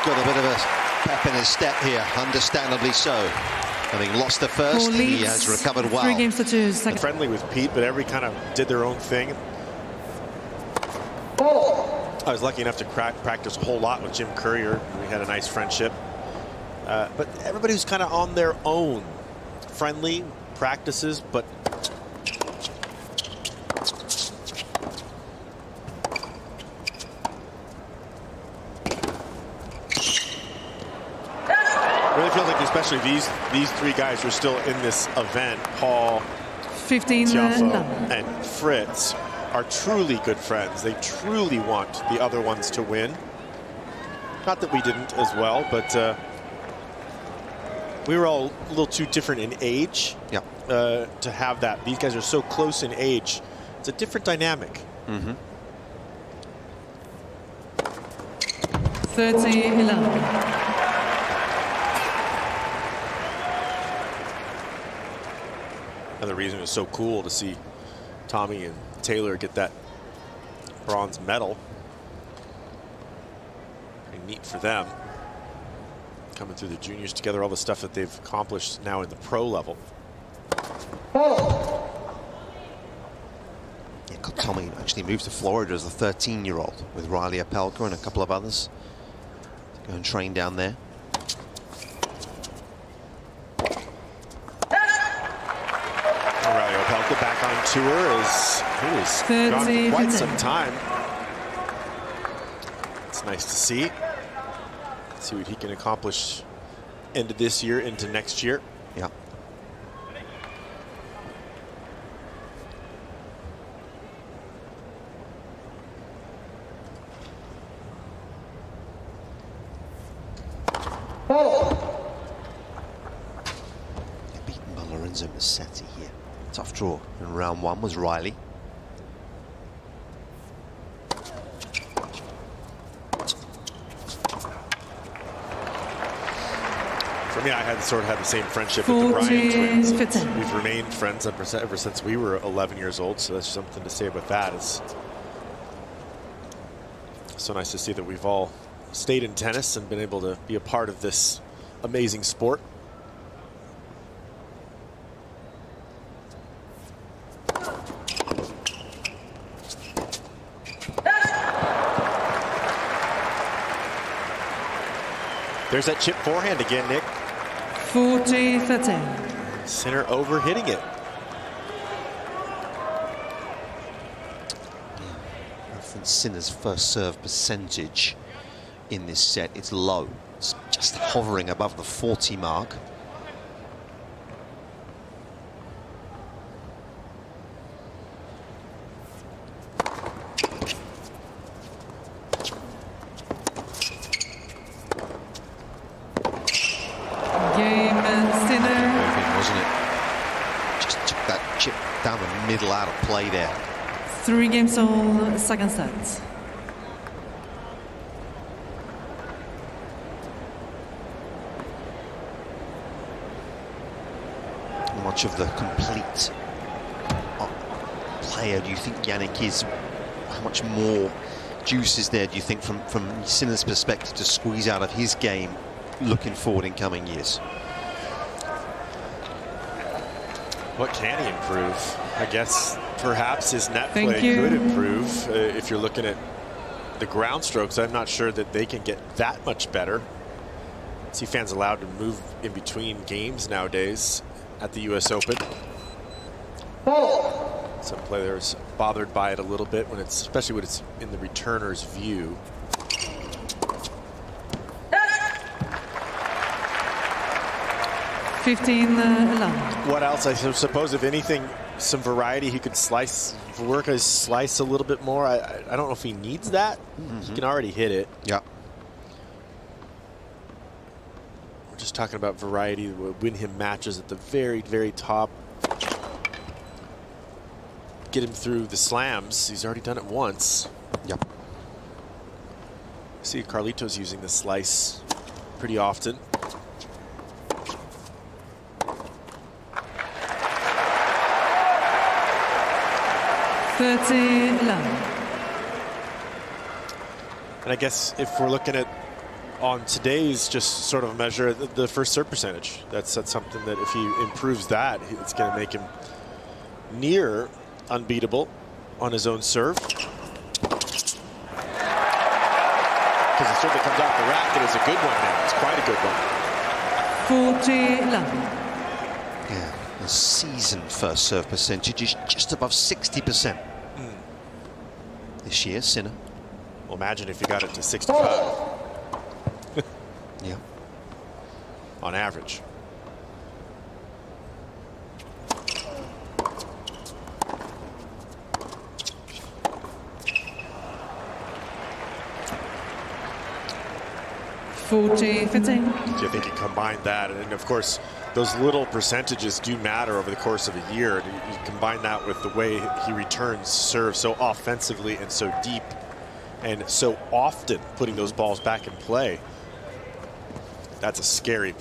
Got a bit of a pep in his step here, understandably so. Having lost the first, he has recovered well. 3 games to 2. Second. Friendly with Pete, but every kind of did their own thing. I was lucky enough to practice a whole lot with Jim Courier. We had a nice friendship. But everybody was kind of on their own. Friendly practices, but really feels like, especially these 3 guys who are still in this event, Paul, 15 Tiafoe, and Fritz, are truly good friends. They truly want the other ones to win. Not that we didn't as well, but we were all a little too different in age to have that. These guys are so close in age. It's a different dynamic. 30-11. Another reason it was so cool to see Tommy and Taylor get that bronze medal. Pretty neat for them. Coming through the juniors together, all the stuff that they've accomplished now in the pro level. Yeah, Tommy actually moved to Florida as a 13-year-old with Riley Opelka and a couple of others to go and train down there. tour is gone for quite some time. It's nice to see. Let's see what he can accomplish end of this year into next year. Yeah. Beaten by Lorenzo Musetti here. Tough draw in round one was Riley. For me, I had the same friendship with the Bryant twins. We've remained friends ever since we were 11 years old, so that's something to say about that. It's so nice to see that we've all stayed in tennis and been able to be a part of this amazing sport. There's that chip forehand again, Nick. 40-13. Sinner overhitting it. Reference Sinner's first serve percentage in this set. It's low. It's just hovering above the 40 mark. Down the middle, out of play there. 3 games all, second set. How much of the complete player do you think Jannik is? How much more juice is there, do you think, from Sinner's perspective to squeeze out of his game looking forward in coming years? What can he improve? I guess perhaps his net play could improve. If you're looking at the ground strokes, I'm not sure that they can get that much better. I see fans allowed to move in between games nowadays at the US Open. Some players bothered by it a little bit, especially when it's in the returner's view. What else? I suppose, if anything, some variety. He could work his slice a little bit more. I don't know if he needs that. He can already hit it. Yeah. We're just talking about variety. We'll win him matches at the very, very top. Get him through the slams. He's already done it once. Yep. I see Carlitos using the slice pretty often. And I guess if we're looking at on today's just sort of a measure, the first serve percentage, that's something that if he improves that, it's going to make him near unbeatable on his own serve. Because the serve that comes off the racket is a good one now. It's quite a good one. 40-11. Yeah, the season first serve percentage is just above 60%. This year, Sinner. Well, imagine if you got it to 65. Yeah. On average. Do you think you combine that, and of course those little percentages do matter over the course of a year. You combine that with the way he returns serve so offensively and so deep and so often, putting those balls back in play. That's a scary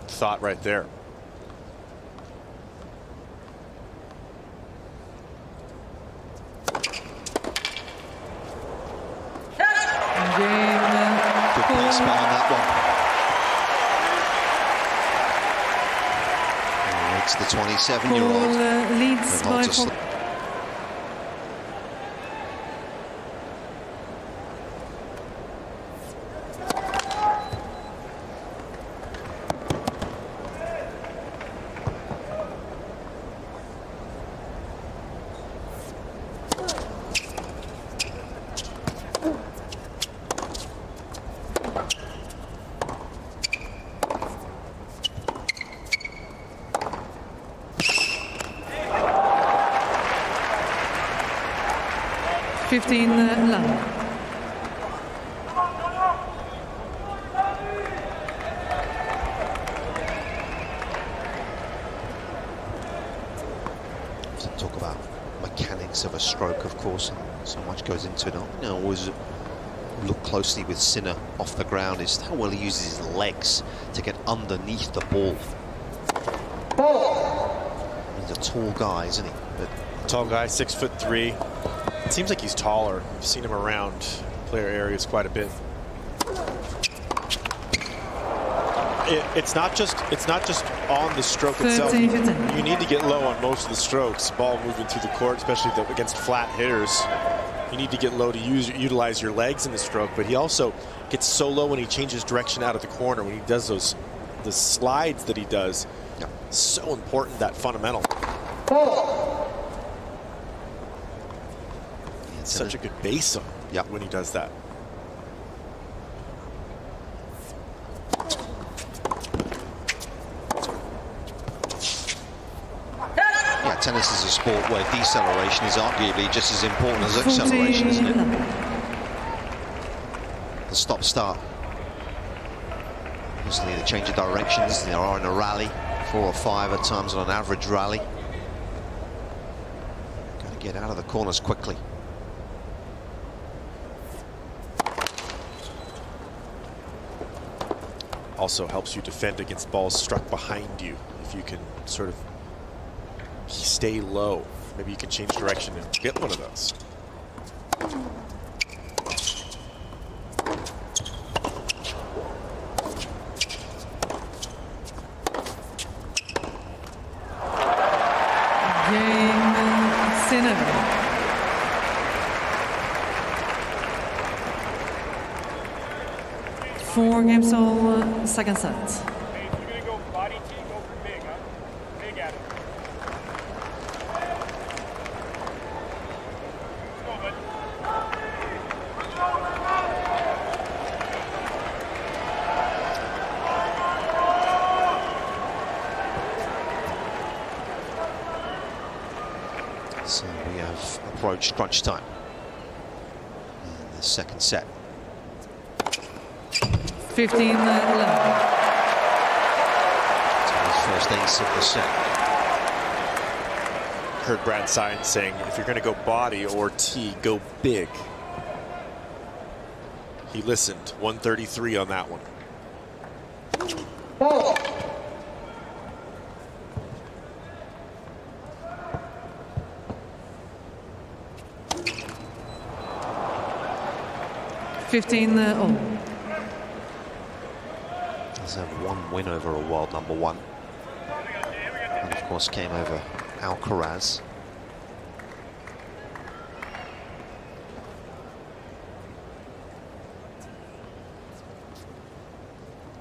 thought right there. Good placement on that one. It's the 27-year-old. Leads by 4. 15 love. Talk about mechanics of a stroke, of course, and so much goes into it. You know, always look closely with Sinner off the ground is how well he uses his legs to get underneath the ball. He's a tall guy, isn't he? But tall guy, 6'3". It seems like he's taller. I've seen him around player areas quite a bit. It's not just on the stroke itself. You need to get low on most of the strokes. Ball moving through the court, especially against flat hitters. You need to get low to utilize your legs in the stroke. But he also gets so low when he changes direction out of the corner. When he does the slides that he does, yeah. So important, that fundamental. It's such a good base on when he does that. Tennis is a sport where deceleration is arguably just as important as acceleration, isn't it? The stop-start. Obviously, the change of directions. There are in a rally, 4 or 5 at times on an average rally. Got to get out of the corners quickly. Also helps you defend against balls struck behind you. If you can sort of stay low, maybe you can change direction and get one of those. Jannik Sinner. Four games all, second set. So we have approached crunch time in the second set. 15 love. So his first ace of the set. Heard Brad Sines saying, if you're going to go body or tee, go big. He listened. 133 on that one. Oh. 15 all. He's had one win over a world number 1. And of course came over Alcaraz.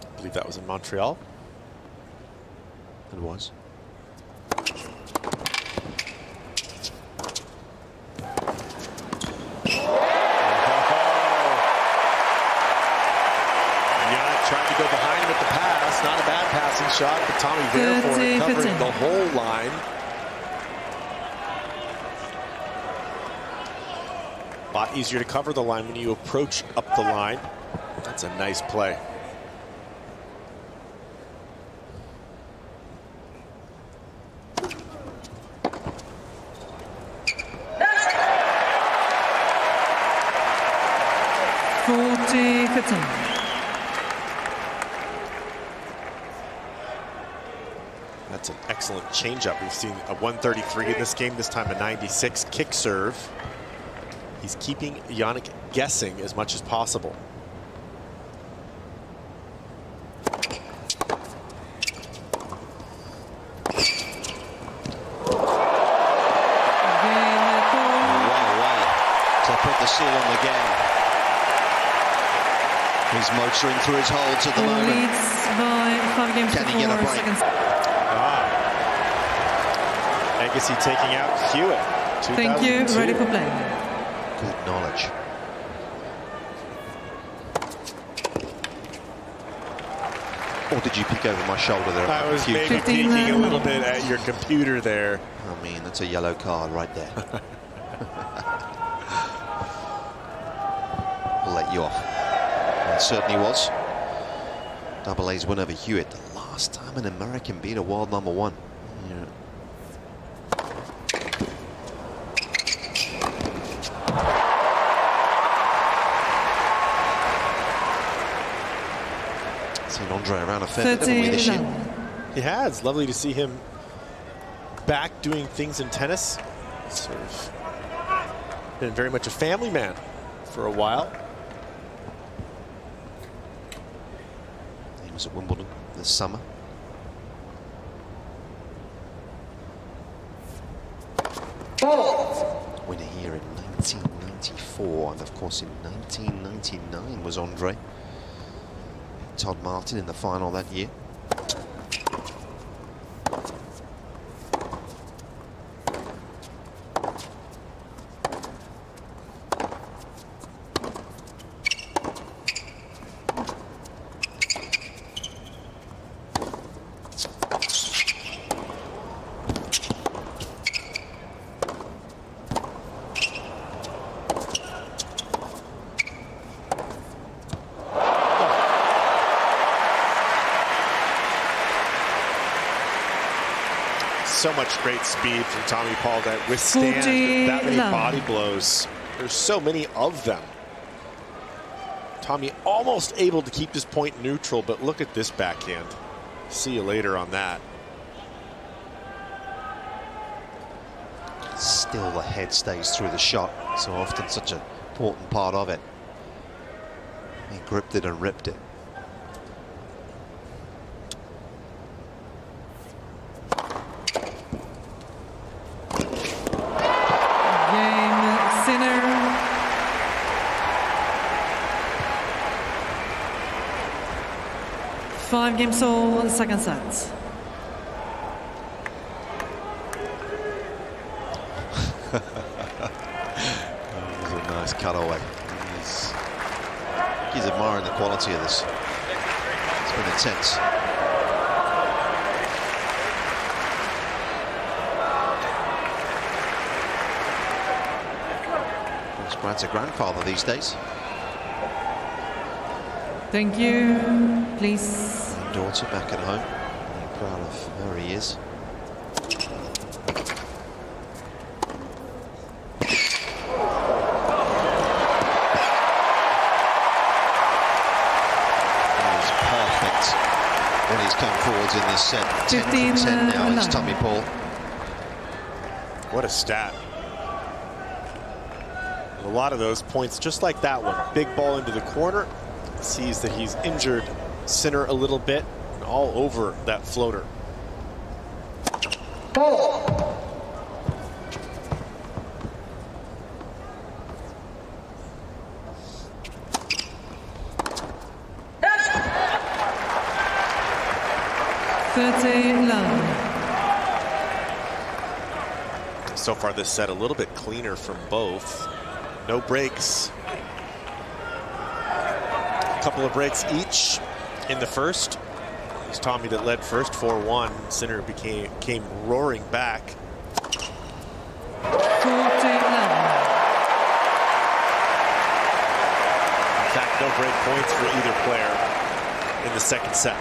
I believe that was in Montreal. It was. Trying to go behind him at the pass. Not a bad passing shot, but Tommy there for it, covering the whole line. A lot easier to cover the line when you approach up the line. That's a nice play. That's an excellent changeup. We've seen a 133 in this game, this time a 96 kick serve. He's keeping Jannik guessing as much as possible. Put the seal on the game. He's motoring through his holds at the moment. Leads by 5 games Can he get a break? Agassi taking out Hewitt. Thank you. Ready for play. Good knowledge. Or did you peek over my shoulder there? I was maybe peeking a little bit at your computer there. I mean, that's a yellow card right there. will let you off. And it certainly was. Double A's win over Hewitt. The last time an American beat a world number one. Yeah. Seen Andre around a fair bit this year. He has. Lovely to see him back doing things in tennis. Sort of been very much a family man for a while. He was at Wimbledon this summer. Winner here in 1994, and of course in 1999 was Andre. Todd Martin in the final that year. So much great speed from Tommy Paul that withstand that many body blows. There's so many of them. Tommy almost able to keep this point neutral, but look at this backhand. See you later on that. Still the head stays through the shot, so often such an important part of it. He gripped it and ripped it. Five games all on the second set. That was a nice cutaway. He's admiring the quality of this. It's been intense. Brad's a grandfather these days. Thank you. Please. And daughter back at home. Very proud of where he is. He's perfect when he's come forwards in this set. 10 from 10 now is Tommy Paul. What a stat. A lot of those points just like that one. Big ball into the corner. Sees that he's injured Sinner a little bit, and all over that floater. So far this set a little bit cleaner from both. No breaks. A couple of breaks each in the first. It was Tommy that led first 4-1. Sinner came roaring back. 40-11. In fact, no break points for either player in the second set.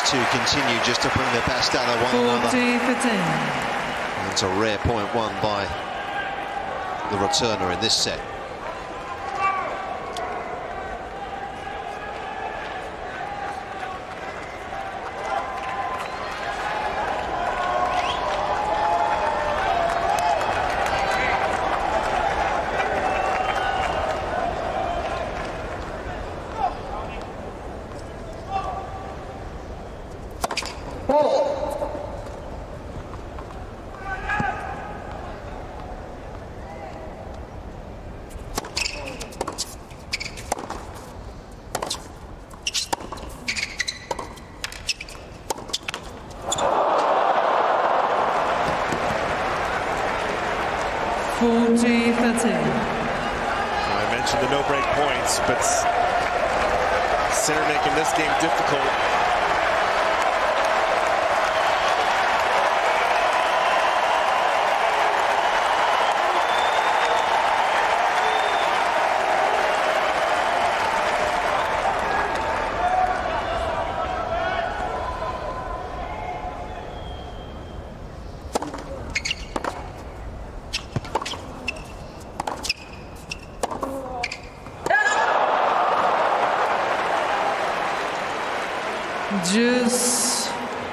To continue just to bring the best out of one another. 40-10. And it's a rare point won by the returner in this set. 40-13. I mentioned the no-break points, but Sinner making this game difficult.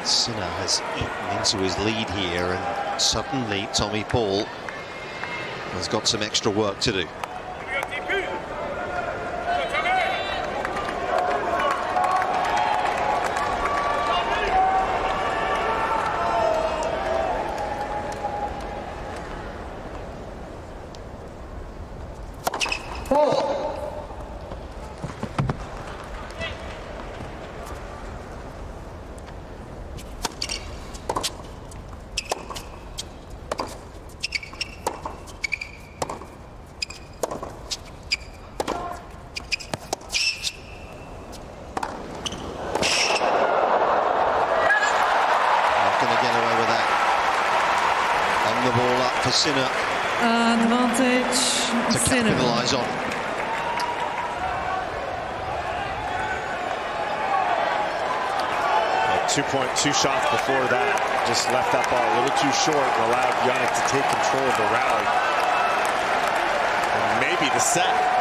Sinner has eaten into his lead here, and suddenly Tommy Paul has got some extra work to do. Sinner. Advantage. To capitalise on. Well, 2 shots before that. Just left that ball a little too short and allowed Jannik to take control of the rally. And maybe the set.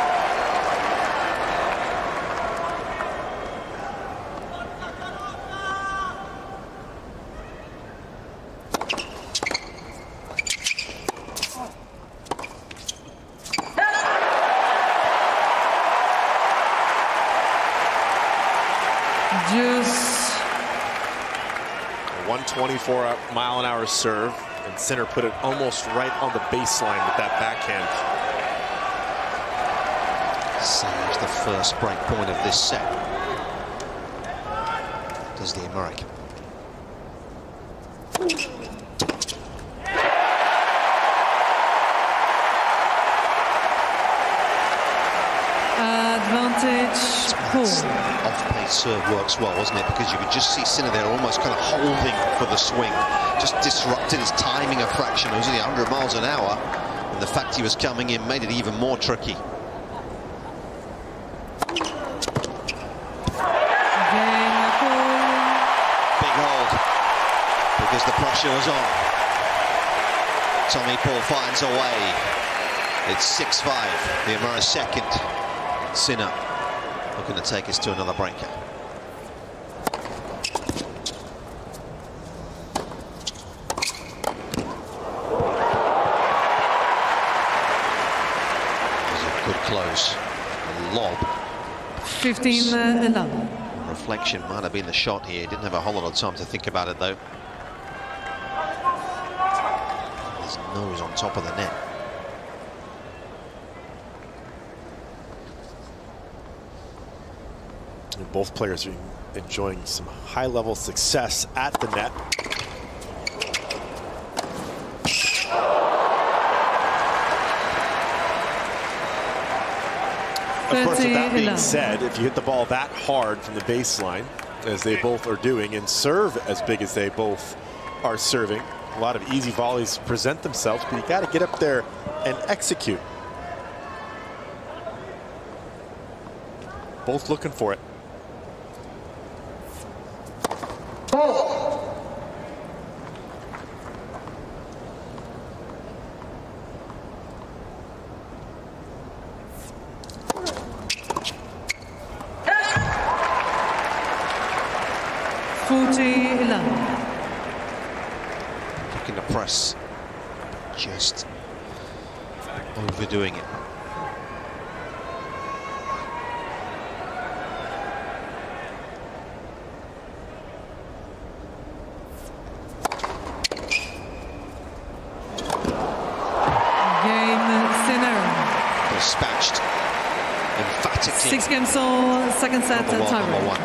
Juice. 124-mile-an-hour serve, and Sinner put it almost right on the baseline with that backhand. Saves the first break point of this set. Does the American. Advantage. Off-pace serve works well, wasn't it? Because you could just see Sinner there almost kind of holding for the swing. Just disrupted his timing a fraction. It was only 100 miles an hour. And the fact he was coming in made it even more tricky. Big hold. Because the pressure was on. Tommy Paul finds a way. It's 6-5. The American second. Sinner looking to take us to another breaker. It was a good close. A lob. 15-11. Reflection might have been the shot here. Didn't have a whole lot of time to think about it though. His nose on top of the net. Both players are enjoying some high-level success at the net. Of course, with that being said, if you hit the ball that hard from the baseline, as they both are doing, and serve as big as they both are serving, a lot of easy volleys present themselves, but you got to get up there and execute. Both looking for it. Looking to press, just overdoing it. Dispatched emphatically. 6 games all, second set number one.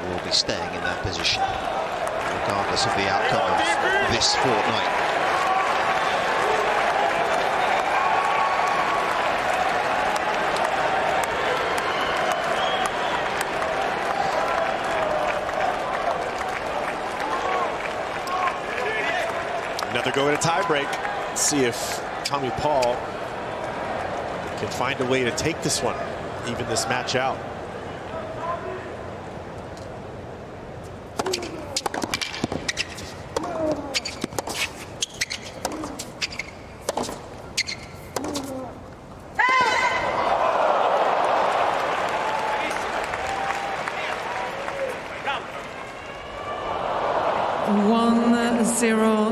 Will be staying in that position regardless of the outcome of this fortnight. Another go at a tiebreak. Let's see if Tommy Paul can find a way to take this one, even this match out.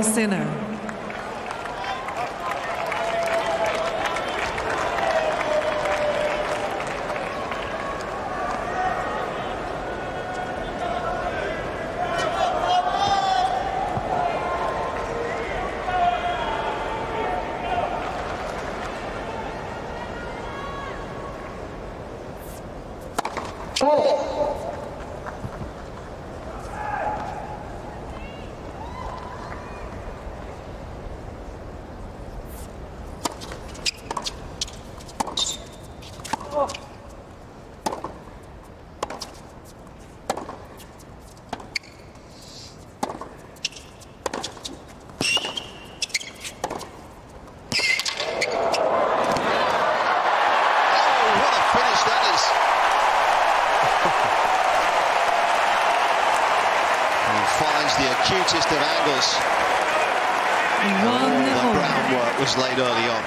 Sinner. Cutest of angles. All the groundwork was laid early on.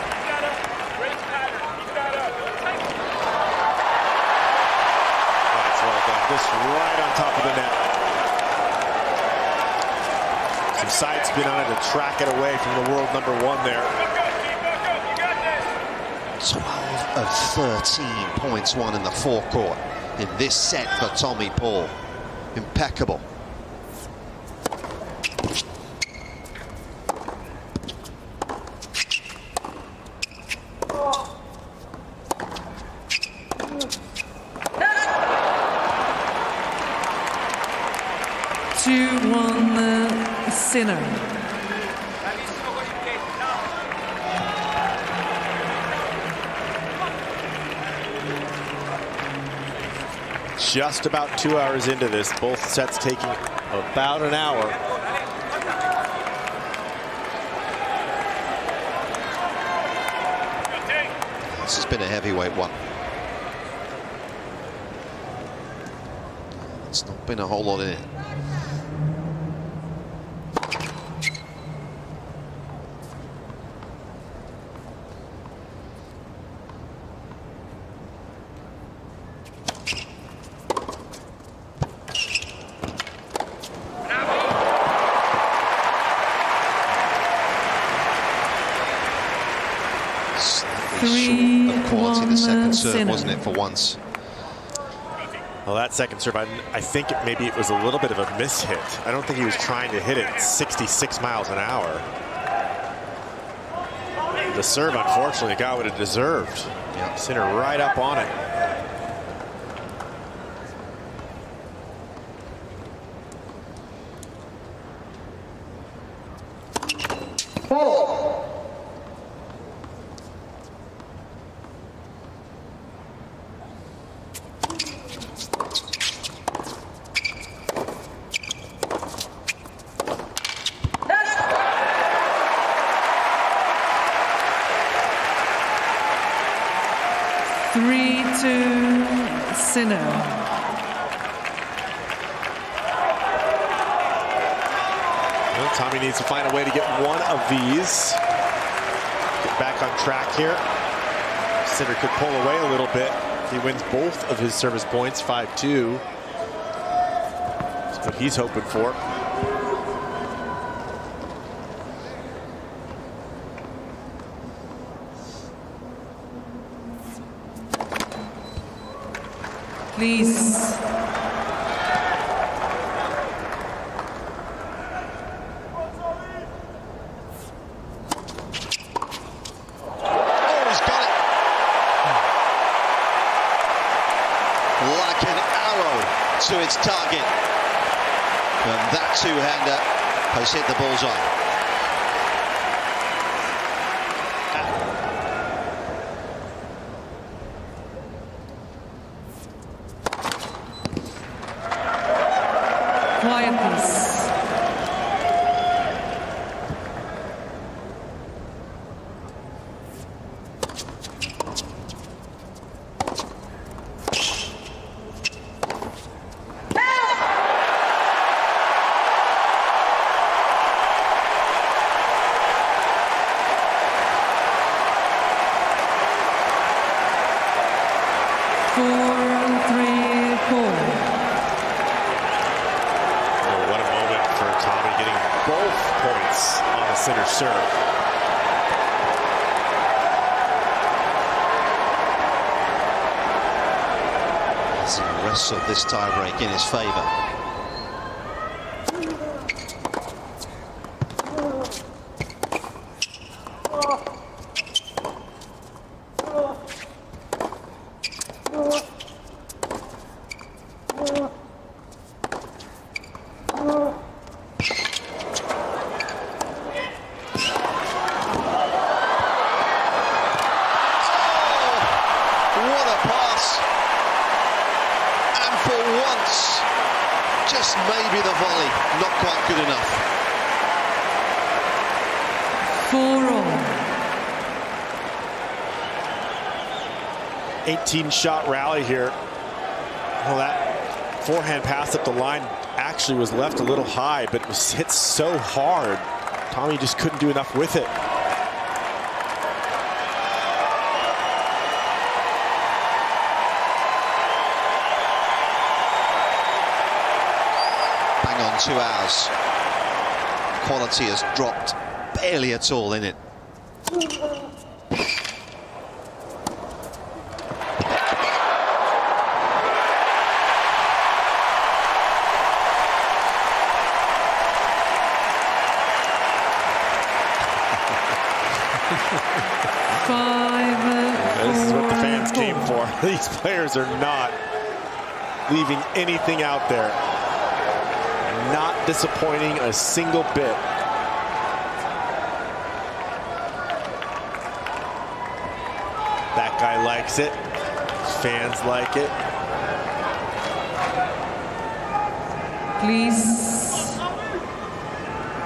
That's well done. Just right on top of the net. Some side spin on it to track it away from the world #1 there. 12 of 13 points won in the forecourt in this set for Tommy Paul. Impeccable. Sinner. Just about 2 hours into this, both sets taking about an hour. This has been a heavyweight one. It's not been a whole lot in it. Of quality in the second serve, wasn't it, for once? Well, that second serve, I think maybe it was a little bit of a mishit. I don't think he was trying to hit it 66 miles an hour. The serve, unfortunately, got what it deserved. Yep. Sinner right up on it. Sinner. Well, Tommy needs to find a way to get one of these. Get back on track here. Sinner could pull away a little bit. He wins both of his service points, 5-2. That's what he's hoping for. Please. Like an arrow to its target. And that two-hander has hit the bullseye. serve. As he wrestled this tiebreak in his favour. Just maybe the volley, not quite good enough. 4-all. 18-shot rally here. Well, that forehand pass up the line actually was left a little high, but it was hit so hard. Tommy just couldn't do enough with it. Bang on 2 hours. Quality has dropped barely at all in it. This is what the fans came for. These players are not leaving anything out there. Not disappointing a single bit. That guy likes it. Fans like it. Please.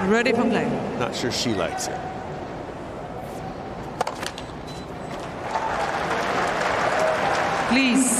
Ready for play. Not sure she likes it. Please.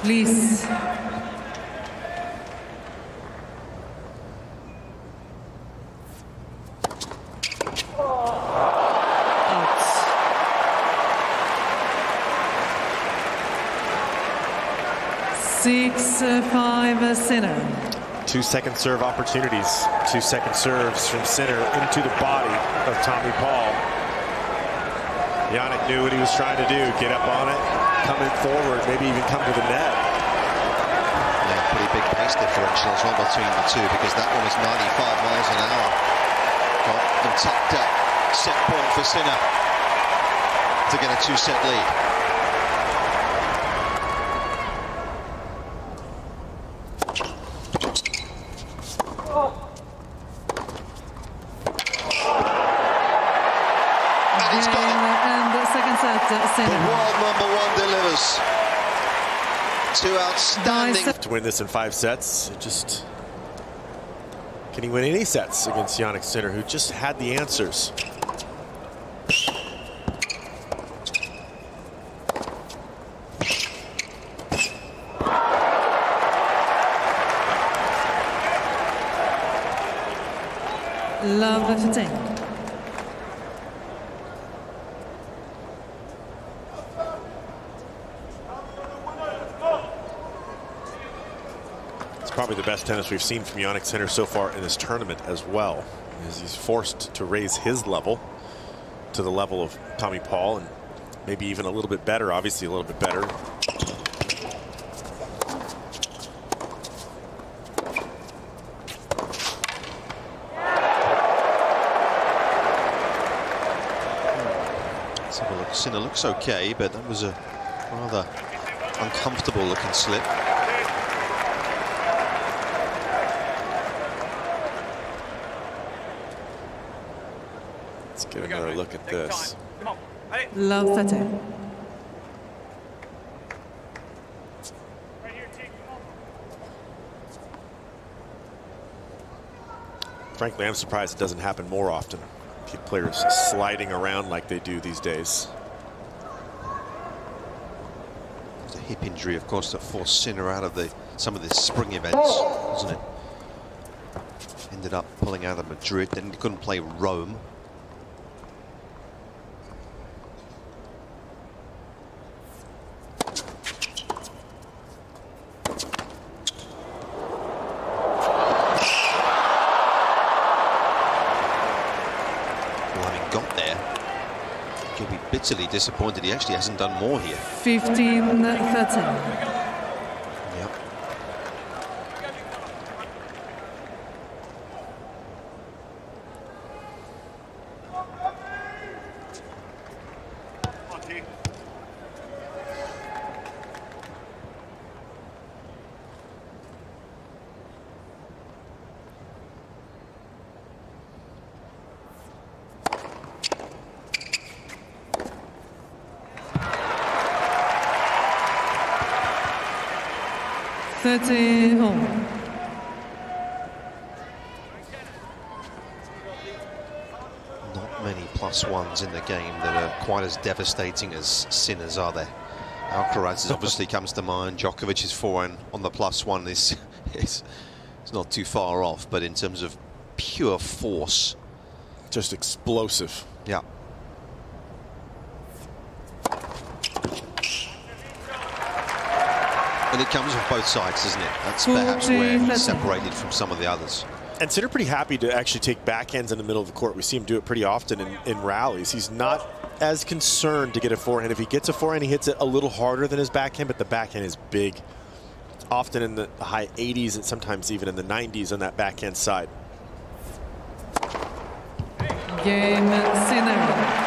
Please. Out. 6-5 Sinner. 2 second serve opportunities. 2 second serves from Sinner into the body of Tommy Paul. Jannik knew what he was trying to do. Get up on it, coming forward, maybe even come to the net. Yeah, pretty big pace differential as well between the two, because that one was 95 miles an hour. Got them tucked up. Set point for Sinner to get a 2-set lead. The world #1 delivers. 2 outstanding. To win this in 5 sets, it just... Can he win any sets against Jannik Sinner, who just had the answers? Love 15. Probably the best tennis we've seen from Jannik Sinner so far in this tournament as well, as he's forced to raise his level to the level of Tommy Paul, and maybe even a little bit better, obviously a little bit better. Let's have a look. Sinner looks okay, but that was a rather uncomfortable looking slip. Let's get another look at this. Love 30. Frankly, I'm surprised it doesn't happen more often. Keep players sliding around like they do these days. There's a hip injury, of course, that forced Sinner out of some of the spring events, wasn't it? Ended up pulling out of Madrid, then he couldn't play Rome. He'll be bitterly disappointed he actually hasn't done more here. 15-13. Yep. Not many +1s in the game that are quite as devastating as Sinner's, are there? Alcaraz obviously comes to mind. Djokovic's forehand on the +1 is not too far off, but in terms of pure force, just explosive. Yeah. And it comes off both sides, doesn't it? That's perhaps where he's separated from some of the others. And Sinner pretty happy to actually take backhands in the middle of the court. We see him do it pretty often in rallies. He's not as concerned to get a forehand. If he gets a forehand, he hits it a little harder than his backhand, but the backhand is big. Often in the high 80s and sometimes even in the 90s on that backhand side. Game, Sinner.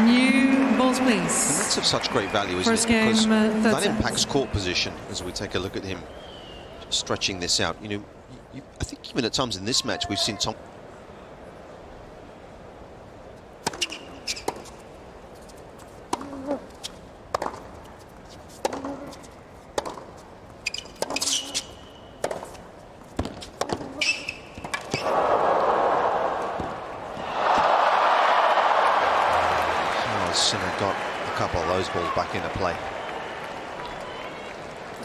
New balls, please. And that's of such great value, isn't First it? Because game, that impacts court position as we take a look at him stretching this out. You know, I think even at times in this match we've seen Tom. Sinner got a couple of those balls back into play.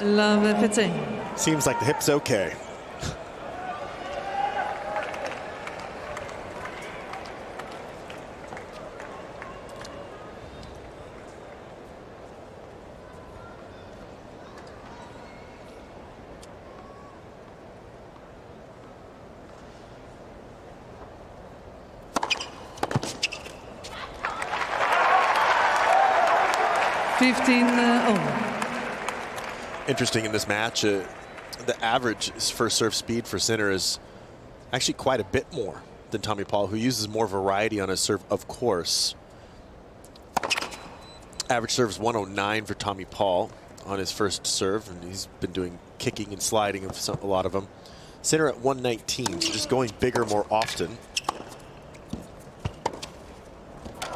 Love 15. Seems like the hip's okay. Interesting in this match, the average first serve speed for Sinner is actually quite a bit more than Tommy Paul, who uses more variety on his serve, of course. Average serve is 109 for Tommy Paul on his first serve, and he's been doing kicking and sliding of a lot of them. Sinner at 119, so just going bigger more often.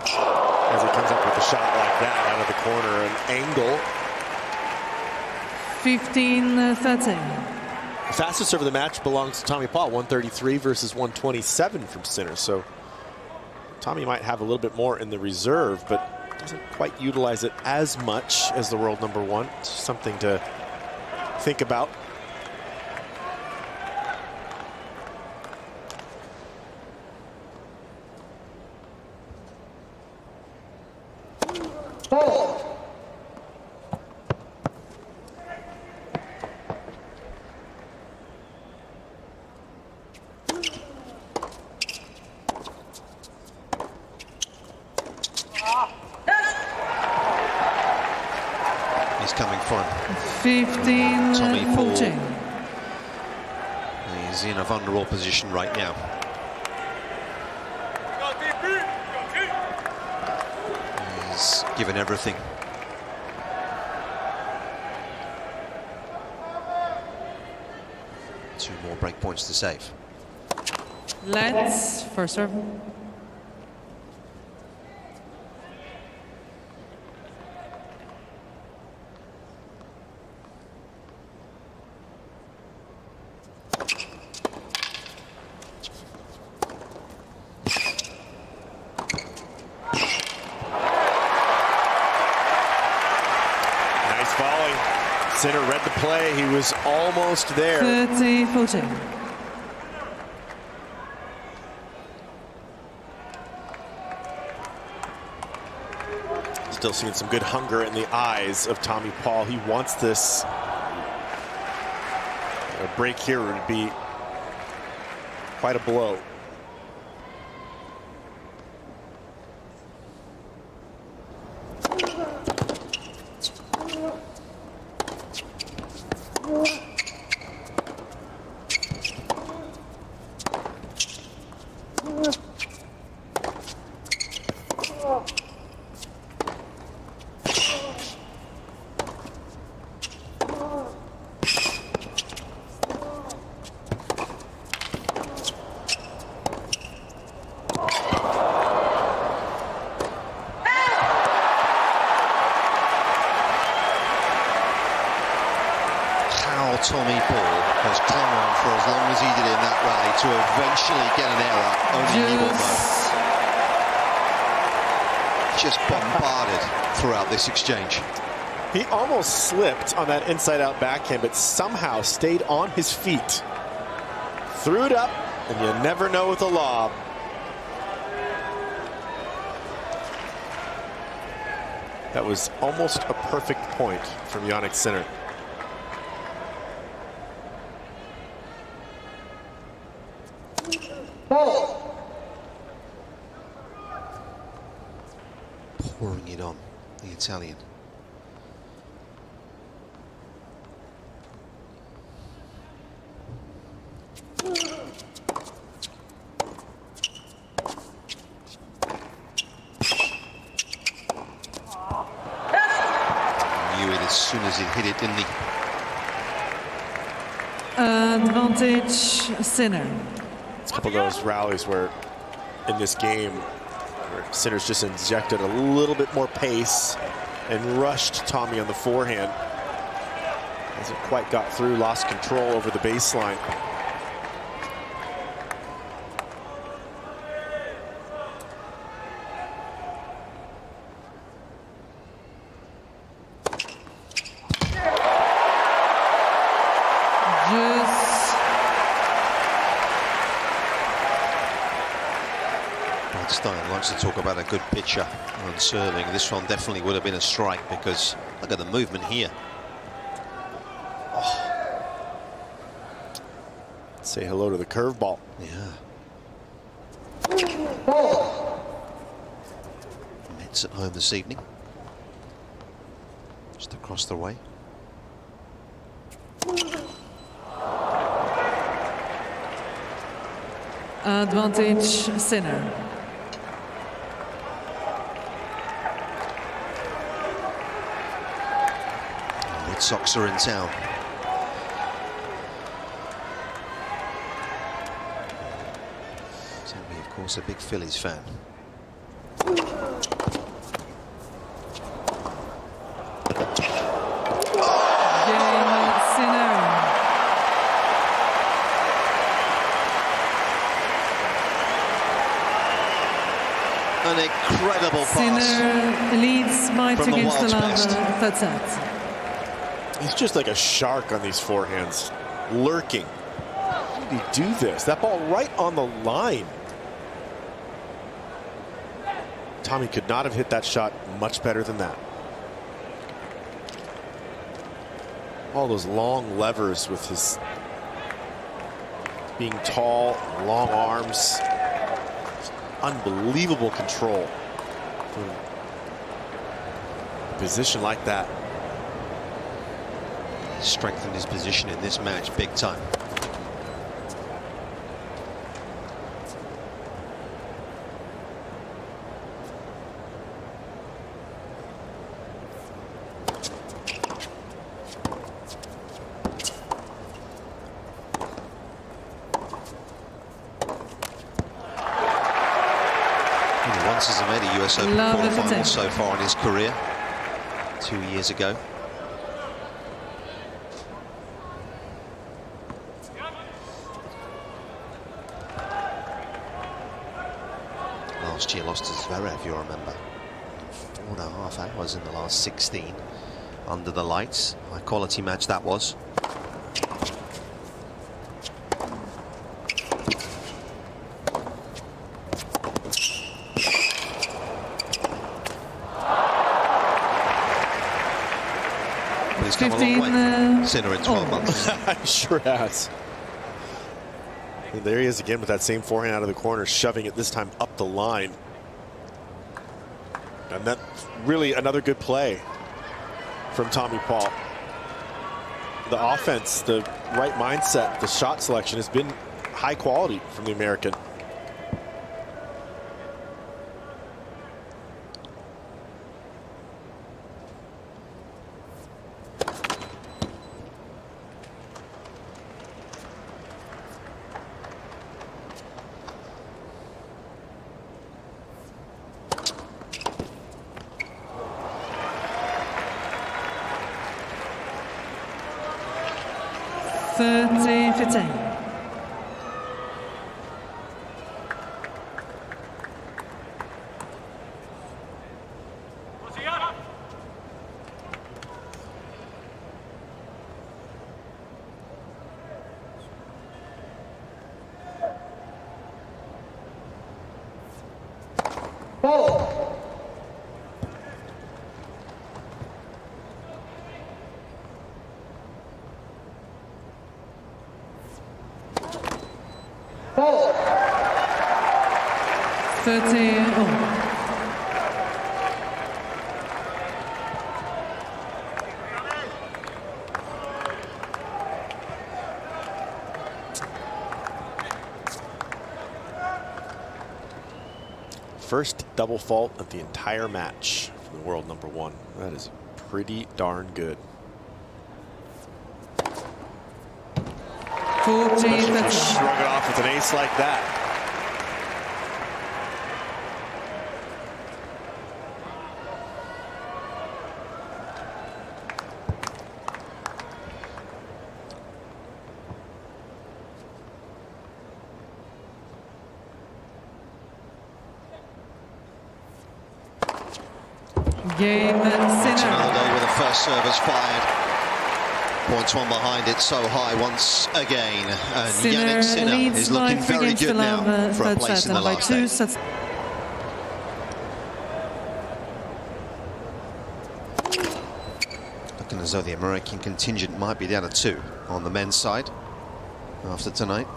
As he comes up with a shot like that out of the corner, an angle. 15-13. Fastest serve of the match belongs to Tommy Paul, 133 versus 127 from Sinner. So Tommy might have a little bit more in the reserve, but doesn't quite utilize it as much as the world #1. It's something to think about. He's coming for him. 15-14. He's in a vulnerable position right now. He's given everything. Two more break points to save. Let's first serve. Nice volley. Sinner read the play. He was almost there. 30-14. Still seeing some good hunger in the eyes of Tommy Paul. He wants this. A break here would be quite a blow. Tommy Paul has clung on for as long as he did in that rally to eventually get an error. Only he will know. Just bombarded throughout this exchange. He almost slipped on that inside-out backhand, but somehow stayed on his feet. Threw it up, and you never know with a lob. That was almost a perfect point from Jannik Sinner. Pouring it on, the Italian. Knew it as soon as it hit it, didn't he? Advantage Sinner. It's a couple of those rallies where in this game Sinner's just injected a little bit more pace and rushed Tommy on the forehand. Hasn't quite got through, lost control over the baseline. Stein likes to talk about a good pitcher on serving. This one definitely would have been a strike because look at the movement here. Oh. Say hello to the curveball. Yeah. Mets at home this evening. Just across the way. Advantage Sinner. Red Sox are in town. Sammy, of course, a big Phillies fan. An incredible pass. Sinner leads by two games to love, third set. He's just like a shark on these forehands, lurking. How did he do this? That ball right on the line. Tommy could not have hit that shot much better than that. All those long levers with his being tall, long arms. Unbelievable control. A position like that. Strengthened his position in this match big time. Only once has he made a US Open quarterfinal so far in his career. 2 years ago. Last year lost to Zverev, you'll remember. 4.5 hours in the last 16 under the lights. High quality match that was. But he's come a long way. Sinner in 12 months. Sure has. And there he is again with that same forehand out of the corner, shoving it this time up the line. And that's really another good play from Tommy Paul. The offense, the right mindset, the shot selection has been high quality from the American. First double fault of the entire match from the world number one. That is pretty darn good. Especially to shrug it off with an ace like that. Game Sinner. Another day where the first serve is fired. Points one behind it so high once again. And Jannik Sinner is looking very good now for a place in the last day. Looking as though the American contingent might be down to 2 on the men's side after tonight.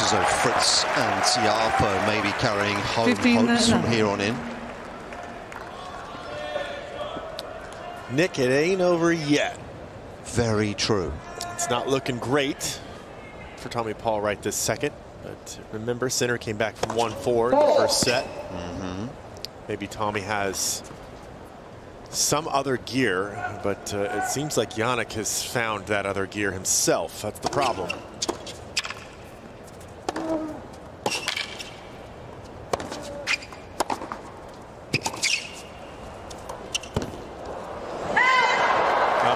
So Fritz and Tiafoe may be carrying home hopes from here on in. Nick, it ain't over yet. Very true. It's not looking great for Tommy Paul right this second. But remember, Sinner came back from 1-4 in the first set. Maybe Tommy has some other gear, but it seems like Jannik has found that other gear himself. That's the problem.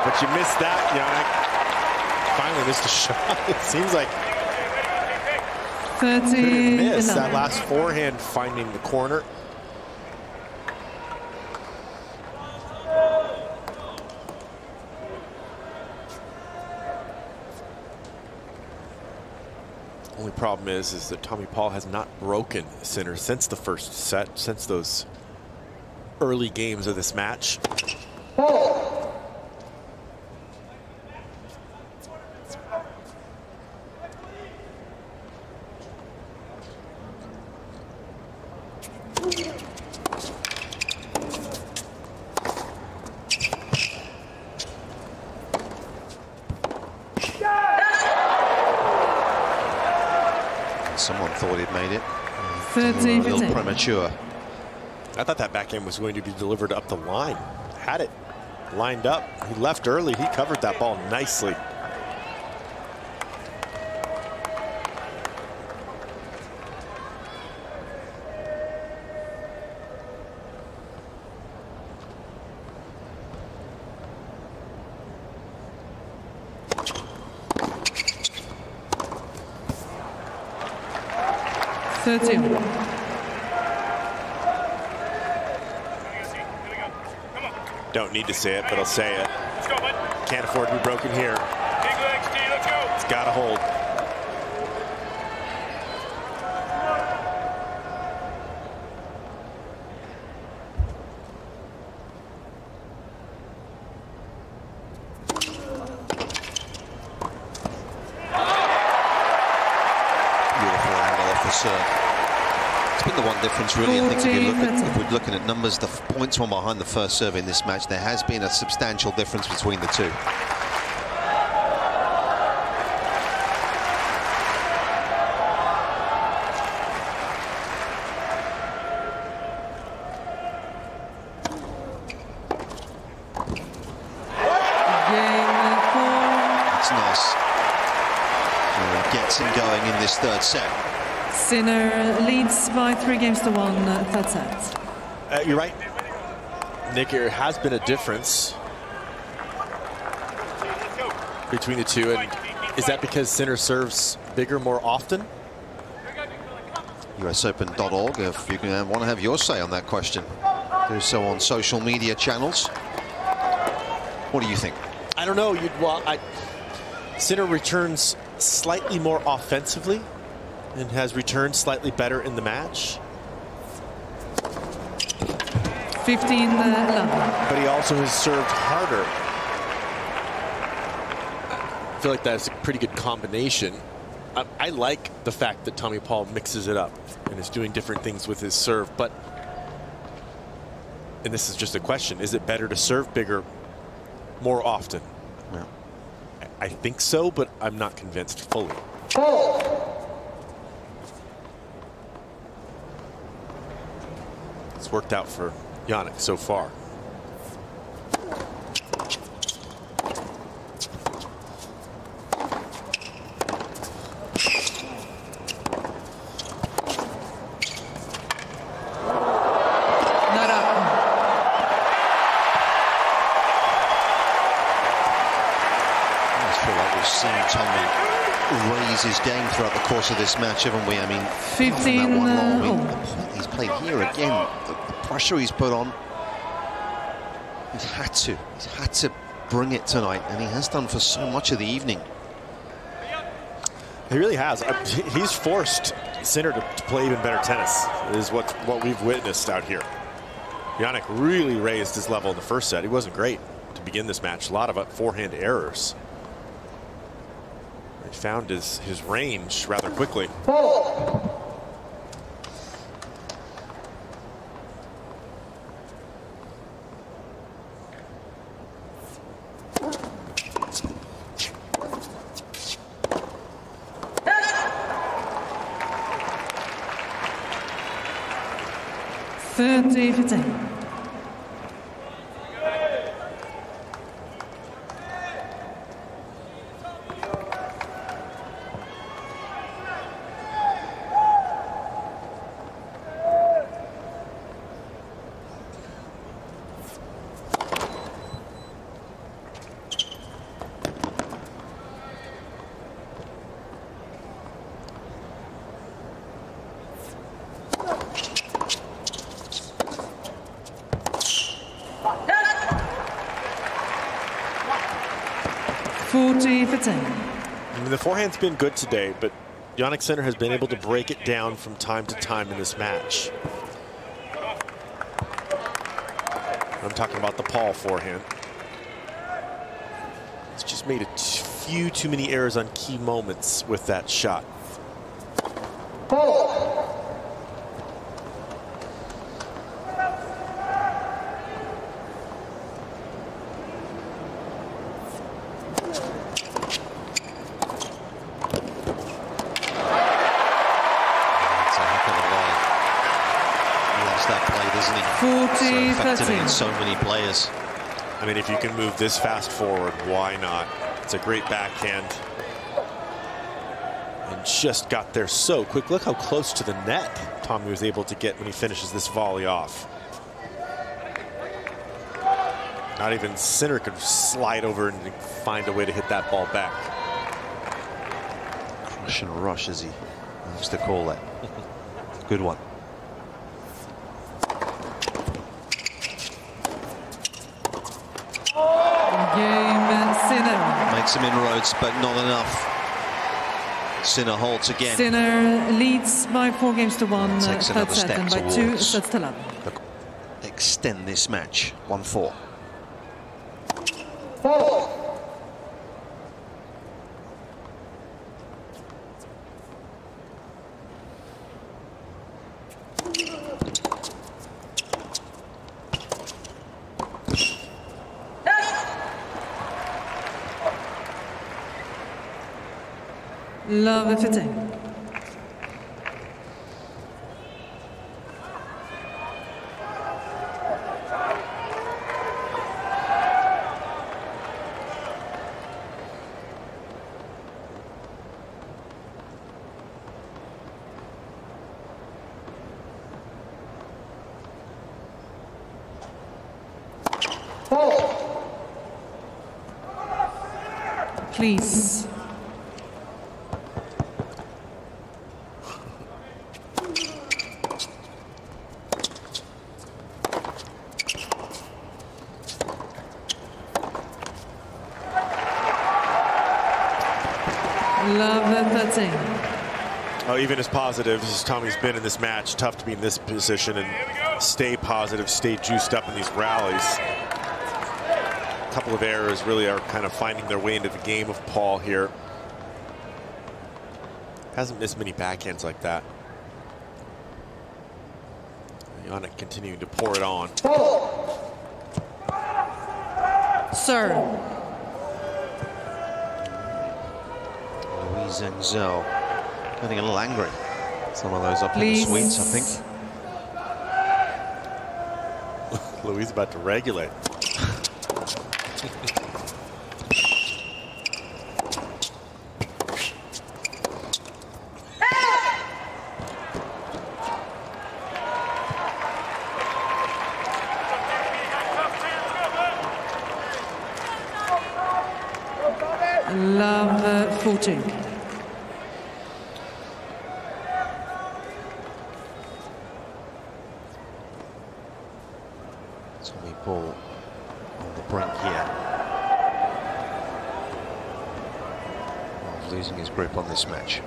But you missed that, Jannik. Finally missed a shot. It seems like 30 missed that last forehand finding the corner. Only problem is that Tommy Paul has not broken Sinner since the first set, since those early games of this match. Someone thought he'd made it. 30, a little premature. I thought that backhand was going to be delivered up the line. Had it. lined up. He left early. He covered that ball nicely. Don't need to say it, but I'll say it. Can't afford to be broken here. It's got to hold. Beautiful angle off the serve. It's been the one difference, really. I think if we're looking at numbers, the points one behind the first serve in this match, there has been a substantial difference between the two. That's nice. Gets him going in this third set. Sinner leads by 3-1, third set. You're right, Nick. There has been a difference between the two, and is that because Sinner serves bigger more often? USOpen.org, if you want to have your say on that question, do so on social media channels. What do you think? I don't know. Sinner returns slightly more offensively and has returned slightly better in the match. 15-11. But he also has served harder. I feel like that's a pretty good combination. I like the fact that Tommy Paul mixes it up and is doing different things with his serve, but, and this is just a question, is it better to serve bigger more often? Yeah. I think so, but I'm not convinced fully. It's worked out for Jannik so far. His game throughout the course of this match, haven't we? I mean, 15 that one long, the point he's played here again, the pressure he's put on, he's had to bring it tonight, and he has done for so much of the evening. He really has. He's forced Sinner to play even better tennis, is what we've witnessed out here. Jannik really raised his level in the first set. He wasn't great to begin this match. A lot of forehand errors. He found his range rather quickly. $30-15. 40-10. I mean, the forehand's been good today, but Jannik Sinner has been able to break it down from time to time in this match. I'm talking about the Paul forehand. He's just made a few too many errors on key moments with that shot. So many players. I mean, if you can move this fast forward, why not? It's a great backhand. And just got there so quick. Look how close to the net Tommy was able to get when he finishes this volley off. Not even Sinner could slide over and find a way to hit that ball back. Crush and rush, as he loves to call it. Good one. Game Sinner. Made some inroads, but not enough. Sinner holds again. Sinner leads by 4 games to 1. Takes Third another set, step and by towards 2 sets to 11. Extend this match. 1-4. Love fitting. Please. Love 13. Oh, even as positive as Tommy's been in this match, tough to be in this position and stay positive, stay juiced up in these rallies. A couple of errors really are kind of finding their way into the game of Paul here. Hasn't missed many backhands like that. Jannik continuing to pour it on. Sir. Zenzel getting a little angry. Some of those up in the sweets, I think. Louise about to regulate. Love 14. Tommy Paul on the brink here of losing his grip on this match.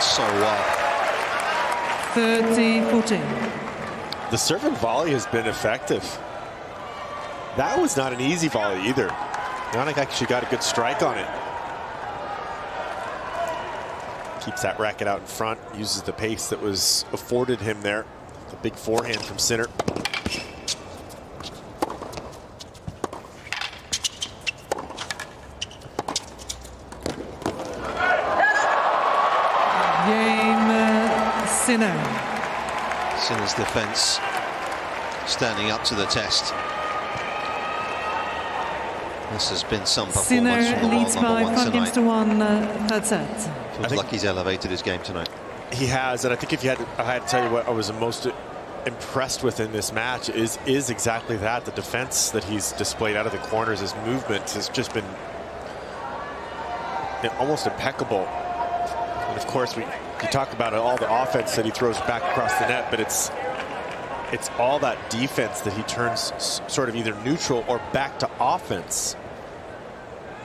So well. 30-14. The serve and volley has been effective. That was not an easy volley either. Jannik actually got a good strike on it. Keeps that racket out in front, uses the pace that was afforded him there. The big forehand from Sinner. Sinner's defense standing up to the test. This has been some performance Sinner from the leads world number by 1 5 games tonight. to 1, third set. Feels like he's elevated his game tonight. He has, and I think if I had to tell you what I was the most impressed with in this match is exactly that. The defense that he's displayed out of the corners, his movement has just been almost impeccable. And of course, you talk about all the offense that he throws back across the net, but it's all that defense that he turns sort of either neutral or back to offense.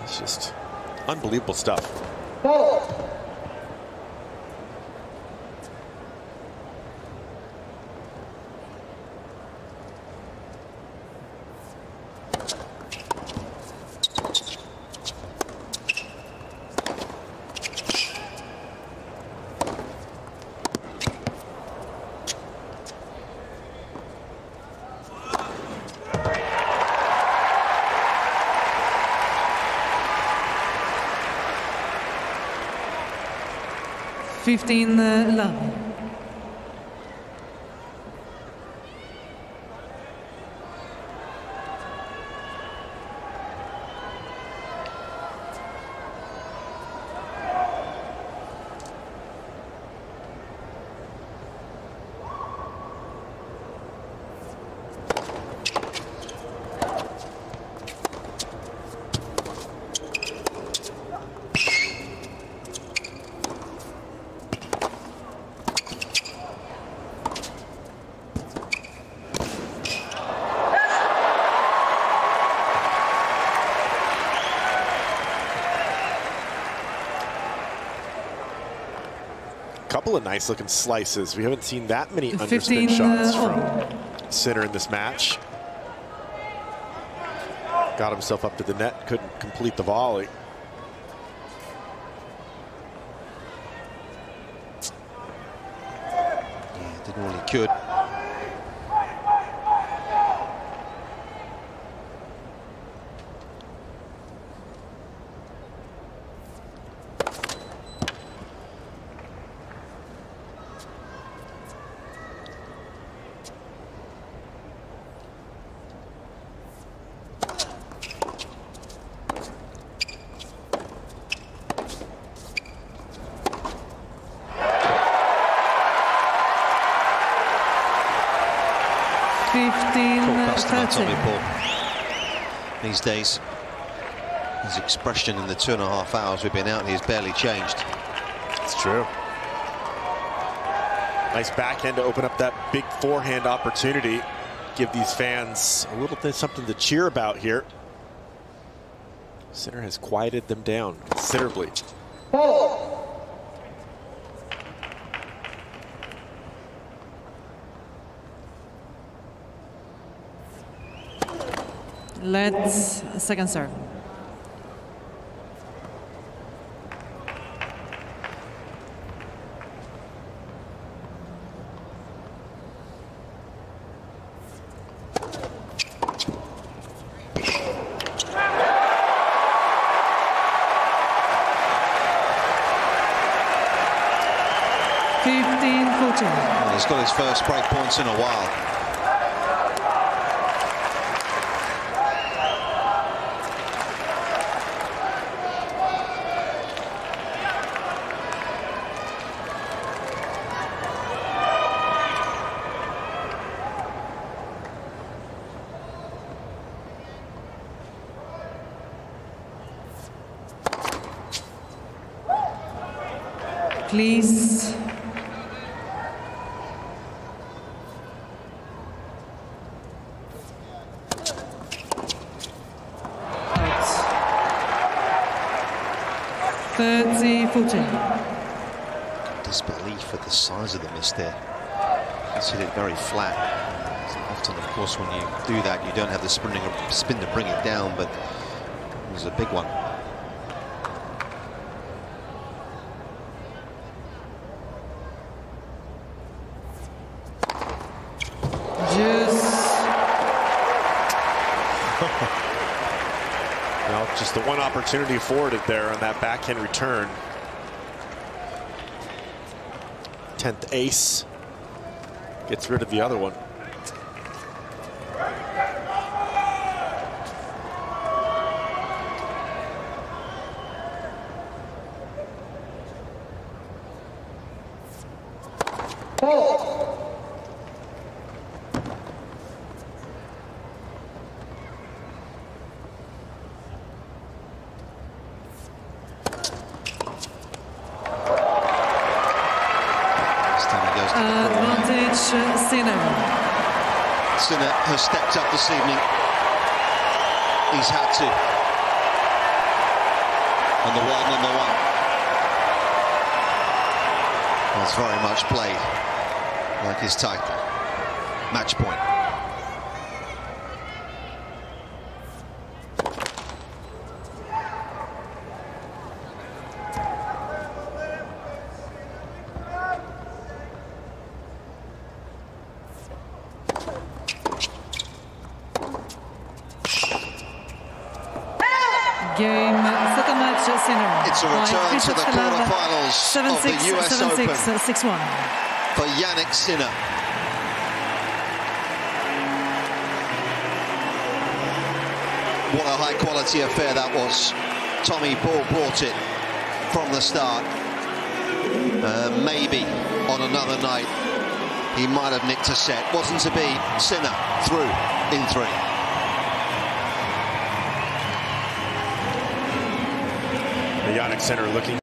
It's just unbelievable stuff. Love. Couple of nice looking slices. We haven't seen that many underspin shots from Sinner in this match. Got himself up to the net, couldn't complete the volley. Yeah, did all he could. These days, his expression in the 2.5 hours we've been out here has barely changed. It's true. Nice backhand to open up that big forehand opportunity. Give these fans a little bit something to cheer about here. Sinner has quieted them down considerably. Let's second serve. Well, he's got his first break points in a while. Please. Out. 30-14. Disbelief at the size of the miss there. He's hit it very flat. So often, of course, when you do that, you don't have the spin to bring it down, but it was a big one. Well, just the one opportunity afforded there on that backhand return. 10th ace gets rid of the other one. Sinner has stepped up this evening. He's had to. and the world #1. That's very much played like his type. Match point. Game, second match, Sinner. It's a return to the quarterfinals of the US Open 6-1. for Jannik Sinner. What a high-quality affair that was. Tommy Paul brought it from the start. Maybe on another night he might have nicked a set. Wasn't to be. Sinner through in 3. Jannik Sinner looking